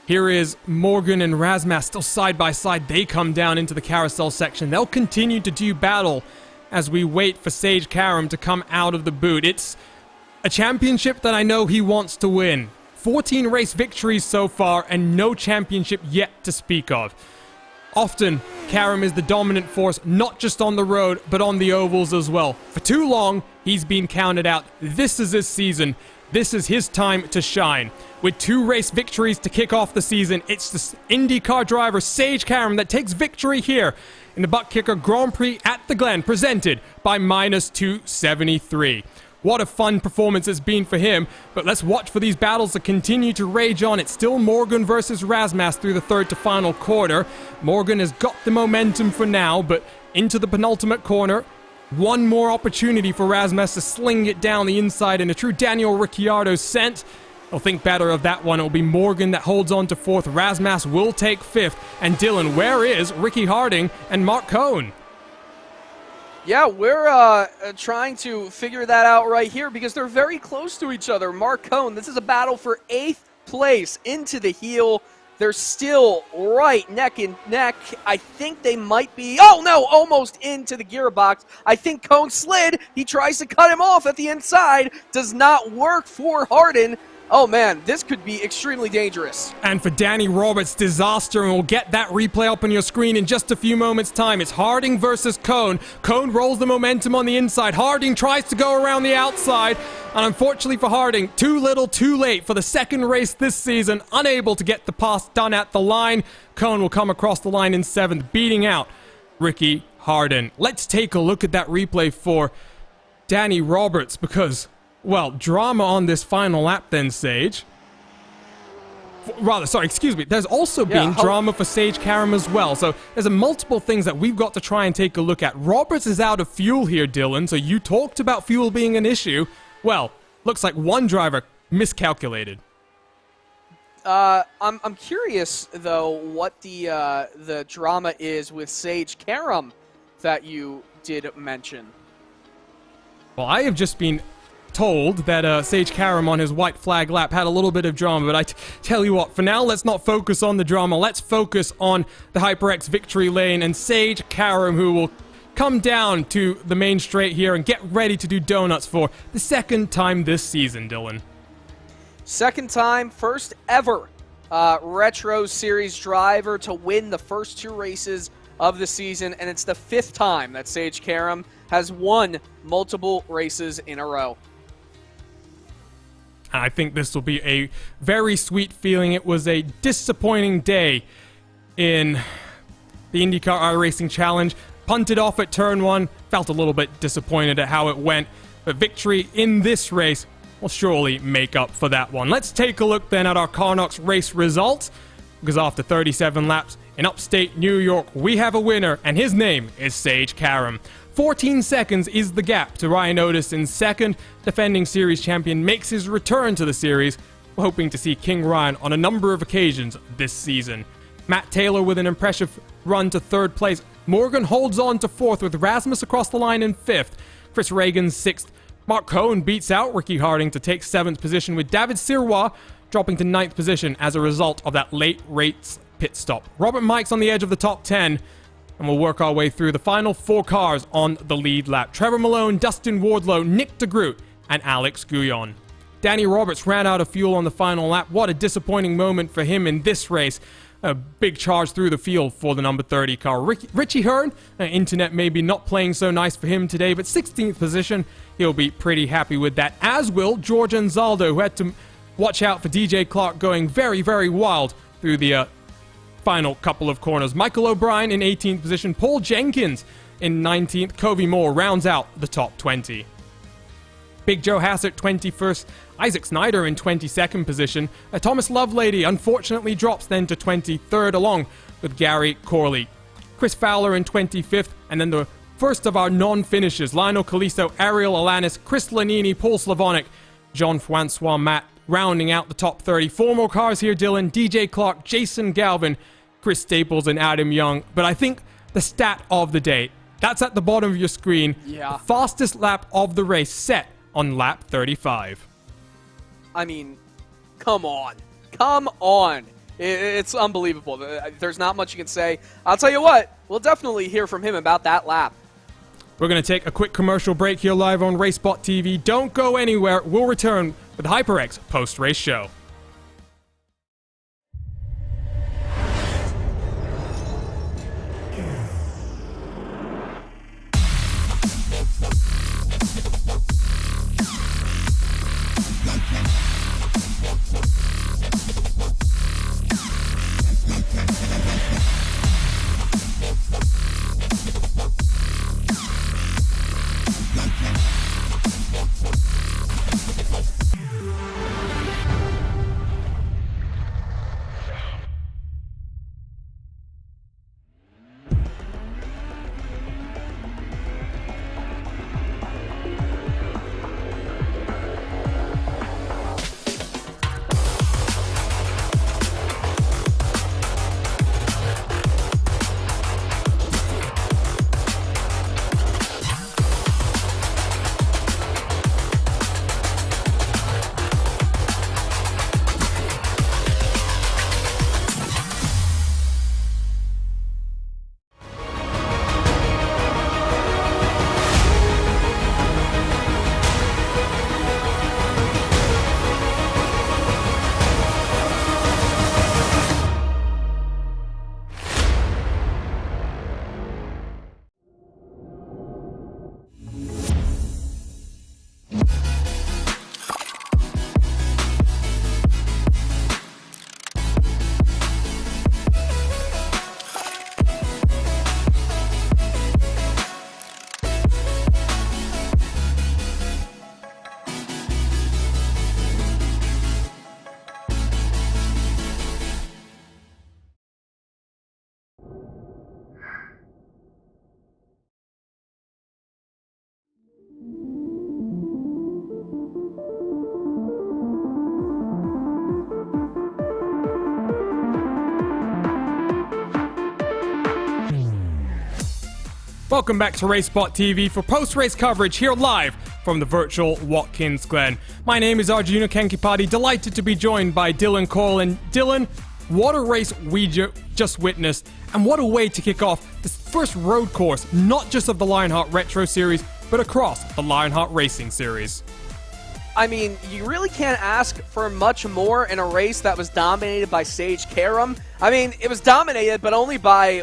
Here is Morgan and Razmas still side by side. They come down into the carousel section. They'll continue to do battle as we wait for Sage Karam to come out of the boot. It's a championship that I know he wants to win. 14 race victories so far and no championship yet to speak of. Often, Karam is the dominant force, not just on the road, but on the ovals as well. For too long, he's been counted out. This is his season. This is his time to shine. With 2 race victories to kick off the season, it's the IndyCar driver Sage Karam that takes victory here in the Buttkicker Grand Prix at the Glen, presented by Minus 273. What a fun performance it's been for him, but let's watch for these battles to continue to rage on. It's still Morgan versus Razmas through the 3rd to final quarter. Morgan has got the momentum for now, but into the penultimate corner. 1 more opportunity for Razmas to sling it down the inside in a true Daniel Ricciardo scent. I'll think better of that one. It'll be Morgan that holds on to 4th. Razmas will take 5th. And Dylan, where is Ricky Harding and Mark Cohn?
Yeah, we're trying to figure that out right here because they're very close to each other. Mark Cohn, this is a battle for 8th place into the heel. They're still right neck and neck. I think they might be, oh no, almost into the gearbox. I think Cohn slid. He tries to cut him off at the inside. Does not work for Harden. Oh man, this could be extremely dangerous.
And for Danny Roberts, disaster, and we'll get that replay up on your screen in just a few moments' time. It's Harding versus Cohn. Cohn rolls the momentum on the inside. Harding tries to go around the outside. And unfortunately for Harding, too little, too late for the second race this season. Unable to get the pass done at the line. Cohn will come across the line in 7th, beating out Ricky Harding. Let's take a look at that replay for Danny Roberts because, well, drama on this final lap then, Sage. There's also been drama for Sage Karam as well. So there's multiple things that we've got to try and take a look at. Roberts is out of fuel here, Dylan. So you talked about fuel being an issue. Well, looks like one driver miscalculated.
I'm curious though what the drama is with Sage Karam that you did mention.
Well, I have just been told that Sage Karam on his white flag lap had a little bit of drama, but I tell you what, for now, let's not focus on the drama. Let's focus on the HyperX victory lane and Sage Karam, who will come down to the main straight here and get ready to do donuts for the second time this season, Dylan.
Second time, first ever Retro Series driver to win the first 2 races of the season, and it's the 5th time that Sage Karam has won multiple races in a row.
I think this will be a very sweet feeling. It was a disappointing day in the IndyCar iRacing Challenge. Punted off at turn 1, felt a little bit disappointed at how it went, but victory in this race will surely make up for that one. Let's take a look then at our Carnox race results, because after 37 laps in upstate New York, we have a winner, and his name is Sage Karam. 14 seconds is the gap to Ryan Otis in second. Defending series champion makes his return to the series. We're hoping to see King Ryan on a number of occasions this season. Matt Taylor with an impressive run to 3rd place. Morgan holds on to 4th with Rasmus across the line in 5th. Chris Reagan 6th. Mark Cohn beats out Ricky Harding to take 7th position, with David Sirois dropping to 9th position as a result of that late race pit stop. Robert Mike's on the edge of the top 10, and we'll work our way through the final 4 cars on the lead lap. Trevor Malone, Dustin Wardlow, Nick DeGroot, and Alex Guyon. Danny Roberts ran out of fuel on the final lap. What a disappointing moment for him in this race. A big charge through the field for the number 30 car. Richie Hearn, internet maybe not playing so nice for him today, but 16th position, he'll be pretty happy with that. As will George Anzaldo, who had to watch out for DJ Clark going very, very wild through the final couple of corners. Michael O'Brien in 18th position. Paul Jenkins in 19th. Covey Moore rounds out the top 20. Big Joe Hassett 21st. Isaac Snyder in 22nd position. Thomas Lovelady unfortunately drops then to 23rd, along with Gary Corley. Chris Fowler in 25th, and then the first of our non-finishers, Lionel Calisto, Ariel Alanis, Chris Lanini, Paul Slavonic, Jean-Francois Matt, rounding out the top 30. 4 more cars here, Dylan. DJ Clark, Jason Galvin, Chris Staples, and Adam Young. But I think the stat of the day, that's at the bottom of your screen.
Yeah.
The fastest lap of the race set on lap 35.
I mean, come on. Come on. It's unbelievable. There's not much you can say. I'll tell you what, we'll definitely hear from him about that lap.
We're going to take a quick commercial break here live on RaceSpot.tv. Don't go anywhere. We'll return with the HyperX post-race show. Welcome back to RaceSpottv for post-race coverage here live from the virtual Watkins Glen. My name is Arjuna Kankipati, delighted to be joined by Dylan Coyle. And Dylan, what a race we just witnessed, and what a way to kick off this first road course, not just of the Lionheart Retro Series, but across the Lionheart Racing Series.
I mean, you really can't ask for much more in a race that was dominated by Sage Karam. I mean, it was dominated, but only by,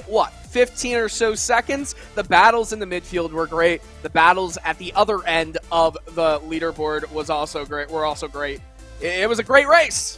15 or so seconds? The battles in the midfield were great. The battles at the other end of the leaderboard were also great. It was a great race.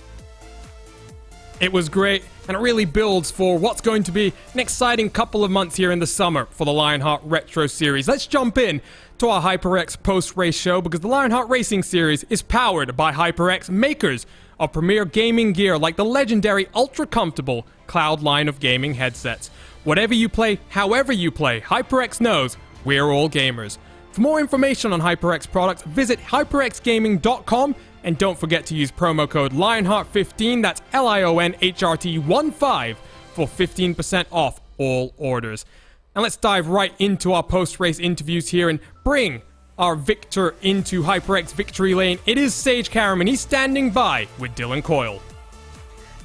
It was great, and it really builds for what's going to be an exciting couple of months here in the summer for the Lionheart Retro Series. Let's jump in to our HyperX post-race show, because the Lionheart Racing Series is powered by HyperX, makers of premier gaming gear like the legendary ultra-comfortable Cloud line of gaming headsets. Whatever you play, however you play, HyperX knows we're all gamers. For more information on HyperX products, visit hyperxgaming.com. And don't forget to use promo code Lionheart15, that's LIONHRT15, for 15% off all orders. And let's dive right into our post-race interviews here and bring our victor into HyperX victory lane. It is Sage Karam, and he's standing by with Dylan Coyle.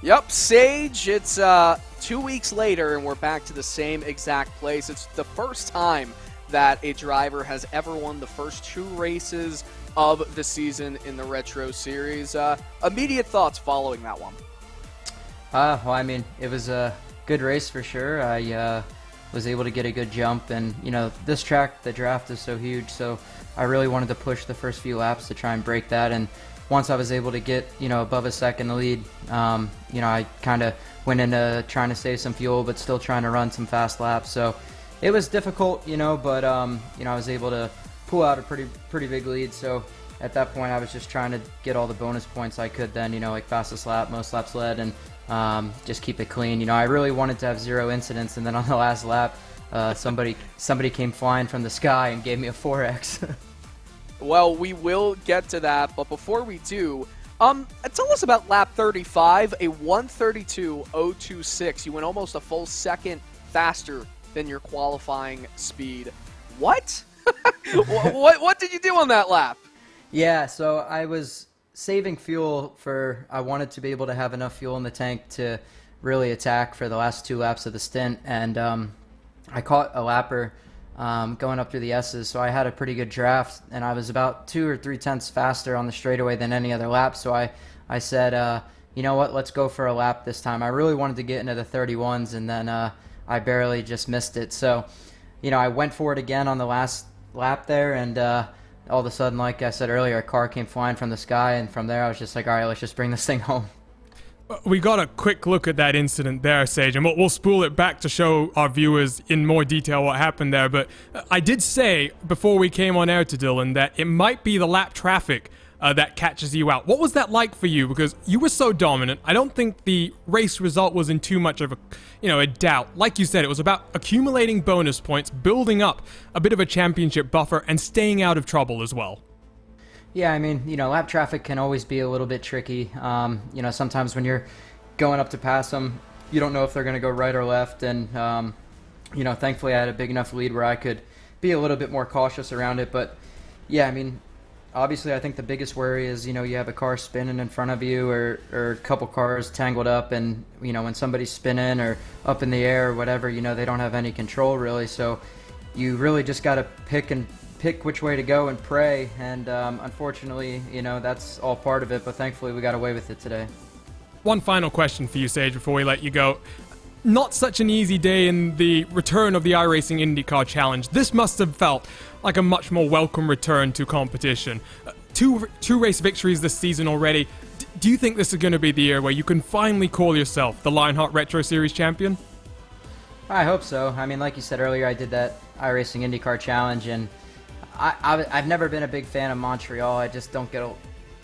Yep, Sage, it's 2 weeks later, and we're back to the same exact place. It's the first time that a driver has ever won the first 2 races of the season in the Retro Series. Immediate thoughts following that one?
Well, I mean, it was a good race for sure. I was able to get a good jump, and, this track, the draft is so huge, so I really wanted to push the first few laps to try and break that, and once I was able to get, above a second lead, I kind of went into trying to save some fuel, but still trying to run some fast laps, so it was difficult, but, I was able to pull out a pretty big lead. So at that point, I was just trying to get all the bonus points I could then, like fastest lap, most laps led, and just keep it clean. I really wanted to have 0 incidents, and then on the last lap, somebody came flying from the sky and gave me a 4x.
Well, we will get to that, but before we do, tell us about lap 35, a 1:32.026. You went almost a full second faster than your qualifying speed. What? What did you do on that lap?
Yeah, so I was saving fuel I wanted to be able to have enough fuel in the tank to really attack for the last 2 laps of the stint, and I caught a lapper going up through the S's, so I had a pretty good draft, and I was about 2 or 3 tenths faster on the straightaway than any other lap, so I said, you know what, let's go for a lap this time. I really wanted to get into the 31s, and then I barely just missed it, so I went for it again on the last lap there, and all of a sudden, like I said earlier, a car came flying from the sky, and from there I was just like, all right, let's just bring this thing home.
We got a quick look at that incident there, Sage, and we'll spool it back to show our viewers in more detail what happened there, but I did say before we came on air to Dylan that it might be the lap traffic that catches you out. What was that like for you? Because you were so dominant. I don't think the race result was in too much of a doubt. Like you said, it was about accumulating bonus points, building up a bit of a championship buffer, and staying out of trouble as well.
Yeah, I mean, lap traffic can always be a little bit tricky. Sometimes when you're going up to pass them, you don't know if they're going to go right or left, and thankfully I had a big enough lead where I could be a little bit more cautious around it. But yeah, I mean, obviously, I think the biggest worry is, you have a car spinning in front of you, or a couple cars tangled up, and, when somebody's spinning or up in the air or whatever, they don't have any control really. So you really just got to pick which way to go and pray. And unfortunately, that's all part of it, but thankfully we got away with it today.
One final question for you, Sage, before we let you go. Not such an easy day in the return of the iRacing IndyCar Challenge. This must have felt like a much more welcome return to competition. Two race victories this season already. Do you think this is going to be the year where you can finally call yourself the Lionheart Retro Series champion?
I hope so. I mean, like you said earlier, I did that iRacing IndyCar Challenge, and I've never been a big fan of Montreal. I just don't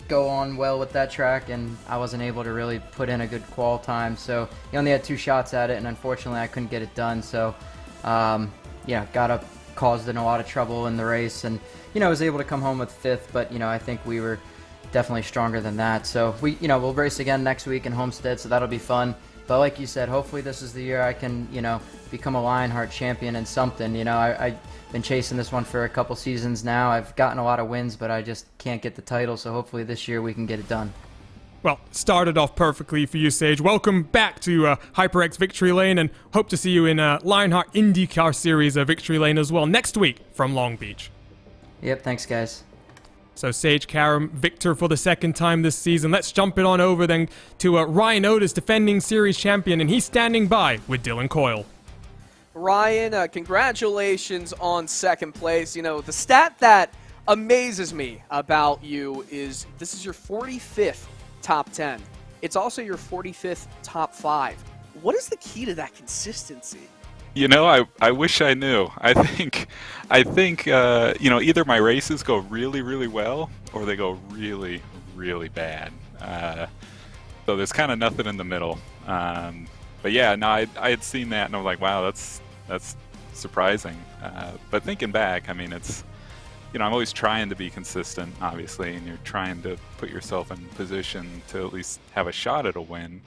go on well with that track, and I wasn't able to really put in a good qual time. So he only had 2 shots at it, and unfortunately I couldn't get it done. So caused in a lot of trouble in the race, and was able to come home with 5th, but I think we were definitely stronger than that. So we'll race again next week in Homestead, so that'll be fun. But like you said, hopefully this is the year I can, become a Lionheart champion and something. I've been chasing this one for a couple seasons now. I've gotten a lot of wins, but I just can't get the title. So hopefully this year we can get it done.
Well, started off perfectly for you, Sage. Welcome back to HyperX Victory Lane, and hope to see you in Lionheart IndyCar Series Victory Lane as well next week from Long Beach.
Yep, thanks, guys.
So Sage Karam, victor for the second time this season. Let's jump it on over then to Ryan Otis, defending series champion, and he's standing by with Dylan Coyle.
Ryan, congratulations on second place. The stat that amazes me about you is this is your 45th top 10. It's also your 45th top 5. What is the key to that consistency?
I wish I knew. I think either my races go really, really well or they go really, really bad. So there's kind of nothing in the middle. But yeah, no, I had seen that and I was like, wow, that's surprising. But thinking back, I mean, it's, I'm always trying to be consistent, obviously, and you're trying to put yourself in position to at least have a shot at a win.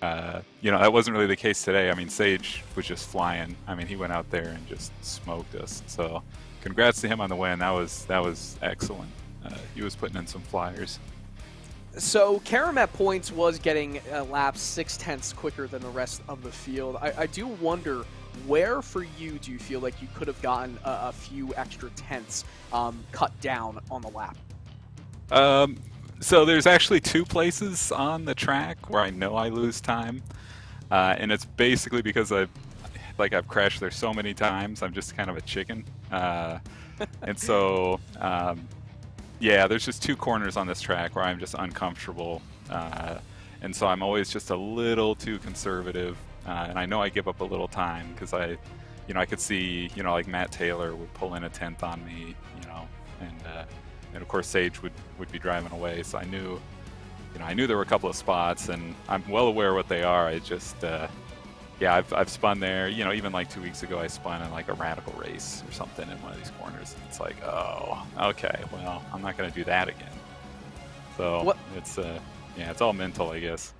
That wasn't really the case today. I mean, Sage was just flying. I mean, he went out there and just smoked us. So congrats to him on the win. That was excellent. He was putting in some flyers.
So Karam at points was getting laps 0.6 quicker than the rest of the field. I do wonder, where for you do you feel like you could have gotten a few extra tenths cut down on the lap?
So there's actually 2 places on the track where I know I lose time, and it's basically because I've crashed there so many times. I'm just kind of a chicken, and so there's just 2 corners on this track where I'm just uncomfortable, and so I'm always just a little too conservative. And I know I give up a little time because I could see, like Matt Taylor would pull in a 10th on me, and of course Sage would be driving away. So I knew there were a couple of spots, and I'm well aware what they are. I just, I've spun there. Even like 2 weeks ago, I spun in like a radical race or something in one of these corners. And it's like, oh, okay, well, I'm not going to do that again. So it's all mental, I guess.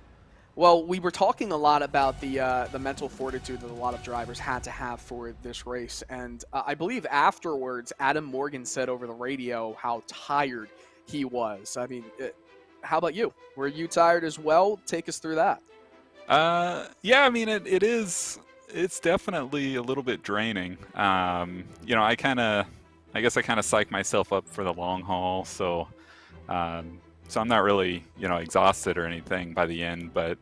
Well, we were talking a lot about the mental fortitude that a lot of drivers had to have for this race, and I believe afterwards, Adam Morgan said over the radio how tired he was. I mean, how about you? Were you tired as well? Take us through that.
Yeah, I mean, it's definitely a little bit draining. I guess I kind of psych myself up for the long haul, so I'm not really, exhausted or anything by the end, but,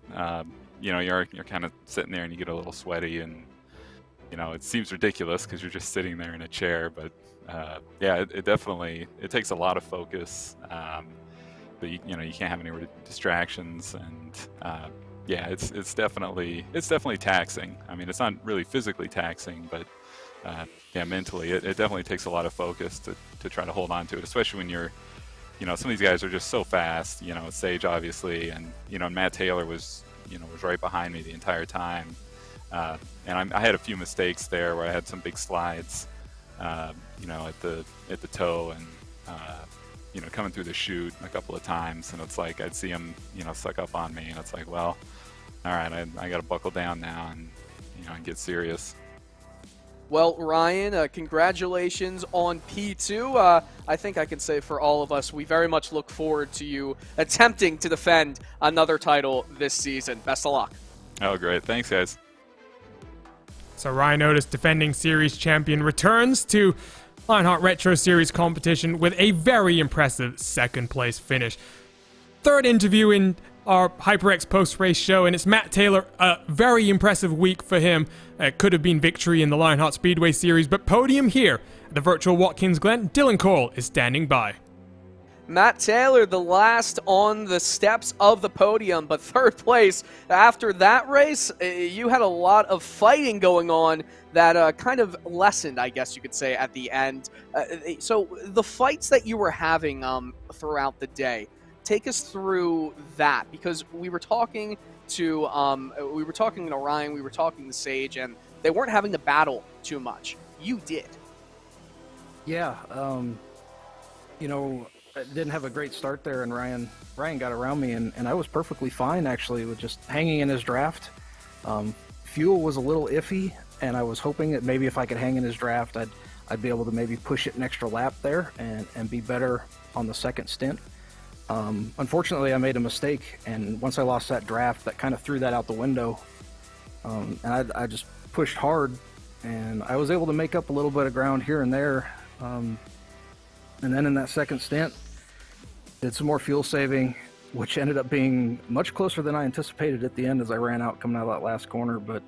you're kind of sitting there and you get a little sweaty, and, it seems ridiculous because you're just sitting there in a chair, but, it definitely takes a lot of focus, but you can't have any distractions, and, it's definitely taxing. I mean, it's not really physically taxing, but, mentally, it definitely takes a lot of focus to try to hold on to it, especially when you're, some of these guys are just so fast, Sage obviously, and, Matt Taylor was right behind me the entire time. And I had a few mistakes there where I had some big slides, at the toe and, coming through the chute a couple of times. And it's like, I'd see him, suck up on me, and it's like, well, all right, I got to buckle down now and, and get serious.
Well, Ryan, congratulations on P2. I think I can say for all of us, we very much look forward to you attempting to defend another title this season. Best of luck.
Oh, great. Thanks, guys.
So Ryan Otis, defending series champion, returns to Lionheart Retro Series competition with a very impressive second-place finish. Third interview in our HyperX post-race show, and it's Matt Taylor. A very impressive week for him. It could have been victory in the Lionheart Speedway Series, but podium here at the virtual Watkins Glen. Dylan Coyle is standing by.
Matt Taylor, the last on the steps of the podium, but third place. After that race, you had a lot of fighting going on that kind of lessened, I guess you could say, at the end. So the fights that you were having throughout the day, take us through that, because we were talking to Ryan, we were talking to Sage, and they weren't having to battle too much. You did.
Yeah, I didn't have a great start there, and Ryan got around me, and I was perfectly fine actually with just hanging in his draft. Fuel was a little iffy, and I was hoping that maybe if I could hang in his draft, I'd be able to maybe push it an extra lap there and be better on the second stint. Unfortunately, I made a mistake, and once I lost that draft, that kind of threw that out the window. And I just pushed hard, and I was able to make up a little bit of ground here and there. And then in that second stint, did some more fuel saving, which ended up being much closer than I anticipated at the end as I ran out coming out of that last corner, but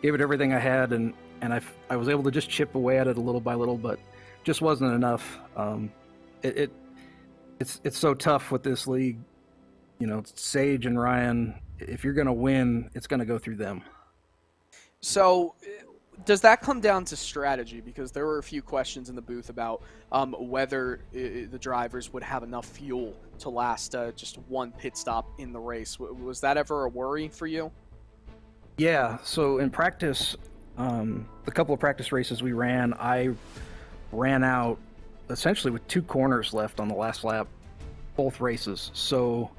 gave it everything I had, and I was able to just chip away at it a little by little, but just wasn't enough. It's so tough with this league. You know, Sage and Ryan, if you're going to win, it's going to go through them.
So does that come down to strategy? Because there were a few questions in the booth about whether the drivers would have enough fuel to last just one pit stop in the race. Was that ever a worry for you?
Yeah, so in practice, the couple of practice races we ran, I ran out essentially with 2 corners left on the last lap, both races. So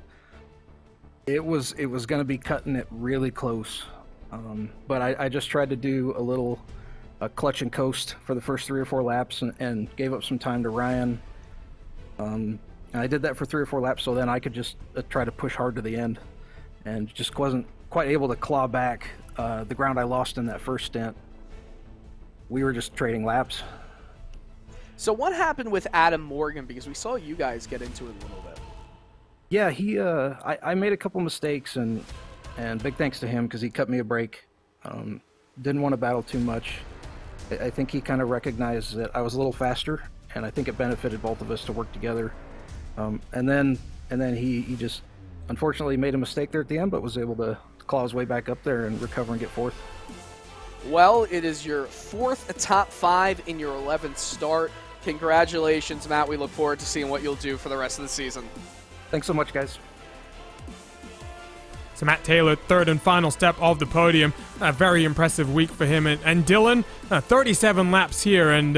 it was going to be cutting it really close. But I just tried to do a little clutch and coast for the first 3 or 4 laps and gave up some time to Ryan. And I did that for 3 or 4 laps, so then I could just try to push hard to the end, and just wasn't quite able to claw back the ground I lost in that first stint. We were just trading laps.
So what happened with Adam Morgan? Because we saw you guys get into it a little bit.
Yeah, I made a couple mistakes, and big thanks to him because he cut me a break. Didn't want to battle too much. I think he kind of recognized that I was a little faster, and I think it benefited both of us to work together. And then he just unfortunately made a mistake there at the end, but was able to claw his way back up there and recover and get 4th.
Well, it is your 4th top 5 in your 11th start. Congratulations, Matt. We look forward to seeing what you'll do for the rest of the season.
Thanks so much, guys.
So Matt Taylor, 3rd and final step of the podium. A very impressive week for him. And Dylan, 37 laps here. And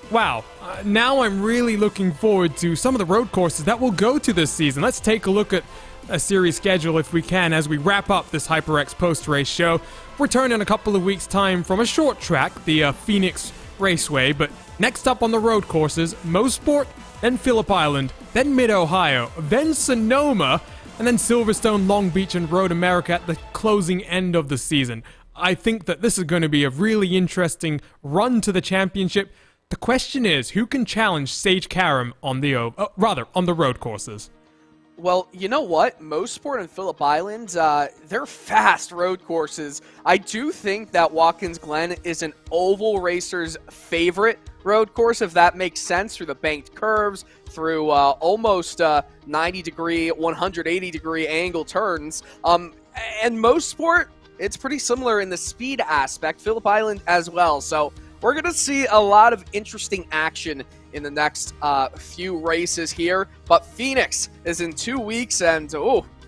wow, now I'm really looking forward to some of the road courses that we'll go to this season. Let's take a look at a series schedule if we can as we wrap up this HyperX post-race show. Return in a couple of weeks' time from a short track, the Phoenix Raceway. But next up on the road courses, Mosport, then Phillip Island, then Mid-Ohio, then Sonoma, and then Silverstone, Long Beach, and Road America at the closing end of the season. I think that this is going to be a really interesting run to the championship. The question is, who can challenge Sage Karam on the on the road courses?
Well, you know what? Mosport and Phillip Island, they're fast road courses. I do think that Watkins Glen is an oval racer's favorite road course, if that makes sense, through the banked curves, through almost 90-degree, 180-degree angle turns. And Mosport, it's pretty similar in the speed aspect. Phillip Island as well. So we're going to see a lot of interesting action in the next few races here. But Phoenix is in 2 weeks, and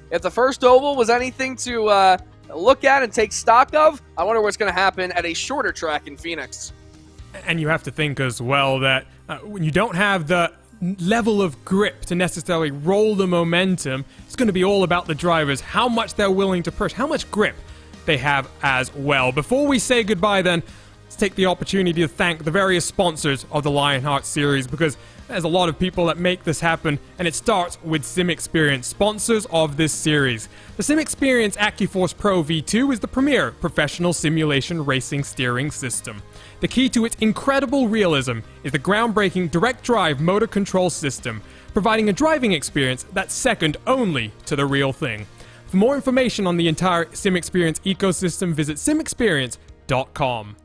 if the first oval was anything to look at and take stock of, I wonder what's going to happen at a shorter track in Phoenix.
And you have to think as well that when you don't have the level of grip to necessarily roll the momentum, it's going to be all about the drivers, how much they're willing to push, how much grip they have as well. Before we say goodbye then, let's take the opportunity to thank the various sponsors of the Lionheart series, because there's a lot of people that make this happen, and it starts with SimXperience, sponsors of this series. The SimXperience AccuForce Pro V2 is the premier professional simulation racing steering system. The key to its incredible realism is the groundbreaking direct drive motor control system, providing a driving experience that's second only to the real thing. For more information on the entire SimXperience ecosystem, visit simexperience.com.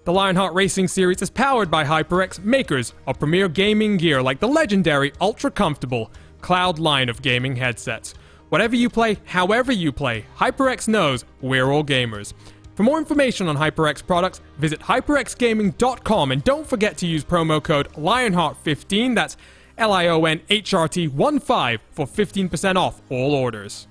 The Lionheart Racing Series is powered by HyperX, makers of premier gaming gear like the legendary ultra-comfortable Cloud line of gaming headsets. Whatever you play, however you play, HyperX knows we're all gamers. For more information on HyperX products, visit hyperxgaming.com, and don't forget to use promo code Lionheart15, that's LIONHRT15, for 15% off all orders.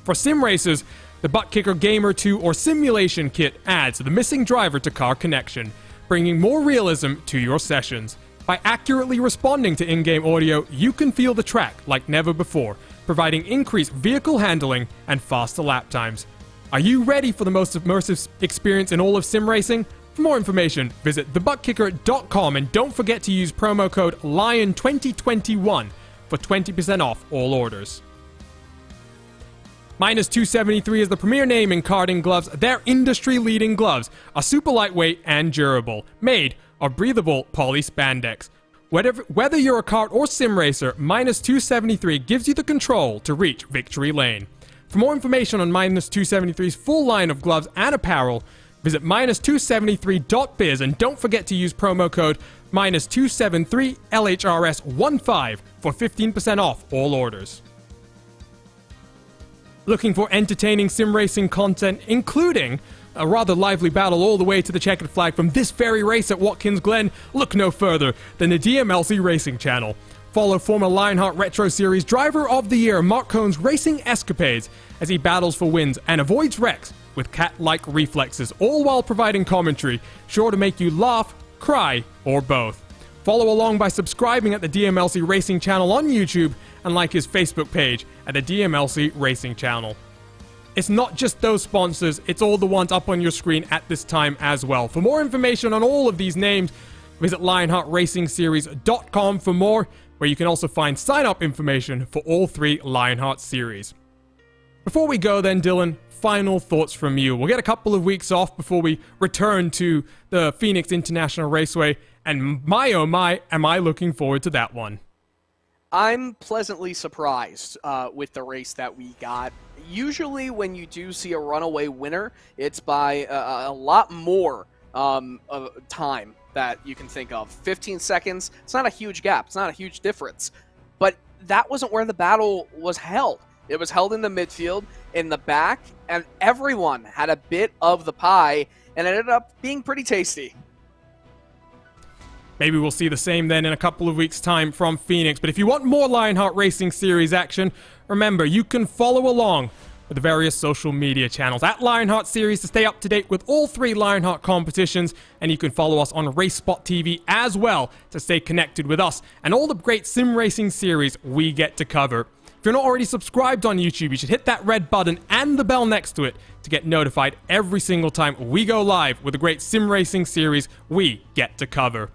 For sim racers, the Buttkicker Gamer 2 or Simulation Kit adds the missing driver to car connection, bringing more realism to your sessions. By accurately responding to in-game audio, you can feel the track like never before. providing increased vehicle handling and faster lap times. Are you ready for the most immersive experience in all of sim racing? For more information, visit thebuttkicker.com and don't forget to use promo code LION2021 for 20% off all orders. Minus 273 is the premier name in karting gloves. Their industry-leading gloves are super lightweight and durable, made of breathable poly spandex. Whether you're a kart or sim racer, Minus 273 gives you the control to reach victory lane. For more information on Minus 273's full line of gloves and apparel, visit minus273.biz and don't forget to use promo code minus273LHRS15 for 15% off all orders. Looking for entertaining sim racing content, including a rather lively battle all the way to the checkered flag from this very race at Watkins Glen? Look no further than the DMLC Racing channel. Follow former Lionheart Retro Series Driver of the Year Mark Cohn's racing escapades as he battles for wins and avoids wrecks with cat-like reflexes, all while providing commentary sure to make you laugh, cry, or both. Follow along by subscribing at the DMLC Racing channel on YouTube and like his Facebook page at the DMLC Racing channel. It's not just those sponsors, it's all the ones up on your screen at this time as well. For more information on all of these names, visit LionheartRacingSeries.com for more, where you can also find sign-up information for all 3 Lionheart series. Before we go then, Dylan, final thoughts from you. We'll get a couple of weeks off before we return to the Phoenix International Raceway, and my oh my, am I looking forward to that one.
I'm pleasantly surprised with the race that we got. Usually when you do see a runaway winner, it's by a lot more time that you can think of. 15 seconds, it's not a huge gap, it's not a huge difference. But that wasn't where the battle was held. It was held in the midfield, in the back, and everyone had a bit of the pie, and it ended up being pretty tasty.
Maybe we'll see the same then in a couple of weeks' time from Phoenix. But if you want more Lionheart Racing Series action, remember, you can follow along with the various social media channels at Lionheart Series to stay up to date with all 3 Lionheart competitions. And you can follow us on RaceSpottv as well to stay connected with us and all the great sim racing series we get to cover. If you're not already subscribed on YouTube, you should hit that red button and the bell next to it to get notified every single time we go live with the great sim racing series we get to cover.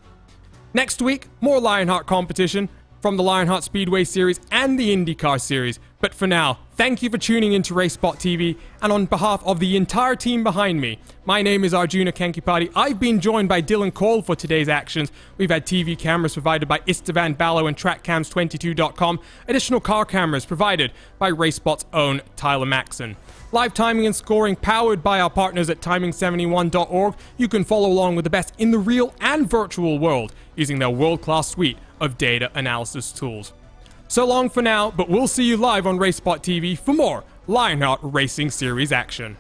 Next week, more Lionheart competition from the Lionheart Speedway Series and the IndyCar Series. But for now, thank you for tuning in to RaceSpottv, and on behalf of the entire team behind me, my name is Arjuna Kankipati. I've been joined by Dylan Cole for today's actions. We've had TV cameras provided by Istvan Ballo and TrackCams22.com. Additional car cameras provided by RaceSpot's own Tyler Maxson. Live timing and scoring powered by our partners at timing71.org. You can follow along with the best in the real and virtual world using their world-class suite of data analysis tools. So long for now, but we'll see you live on RaceSpottv for more Lionheart Racing Series action.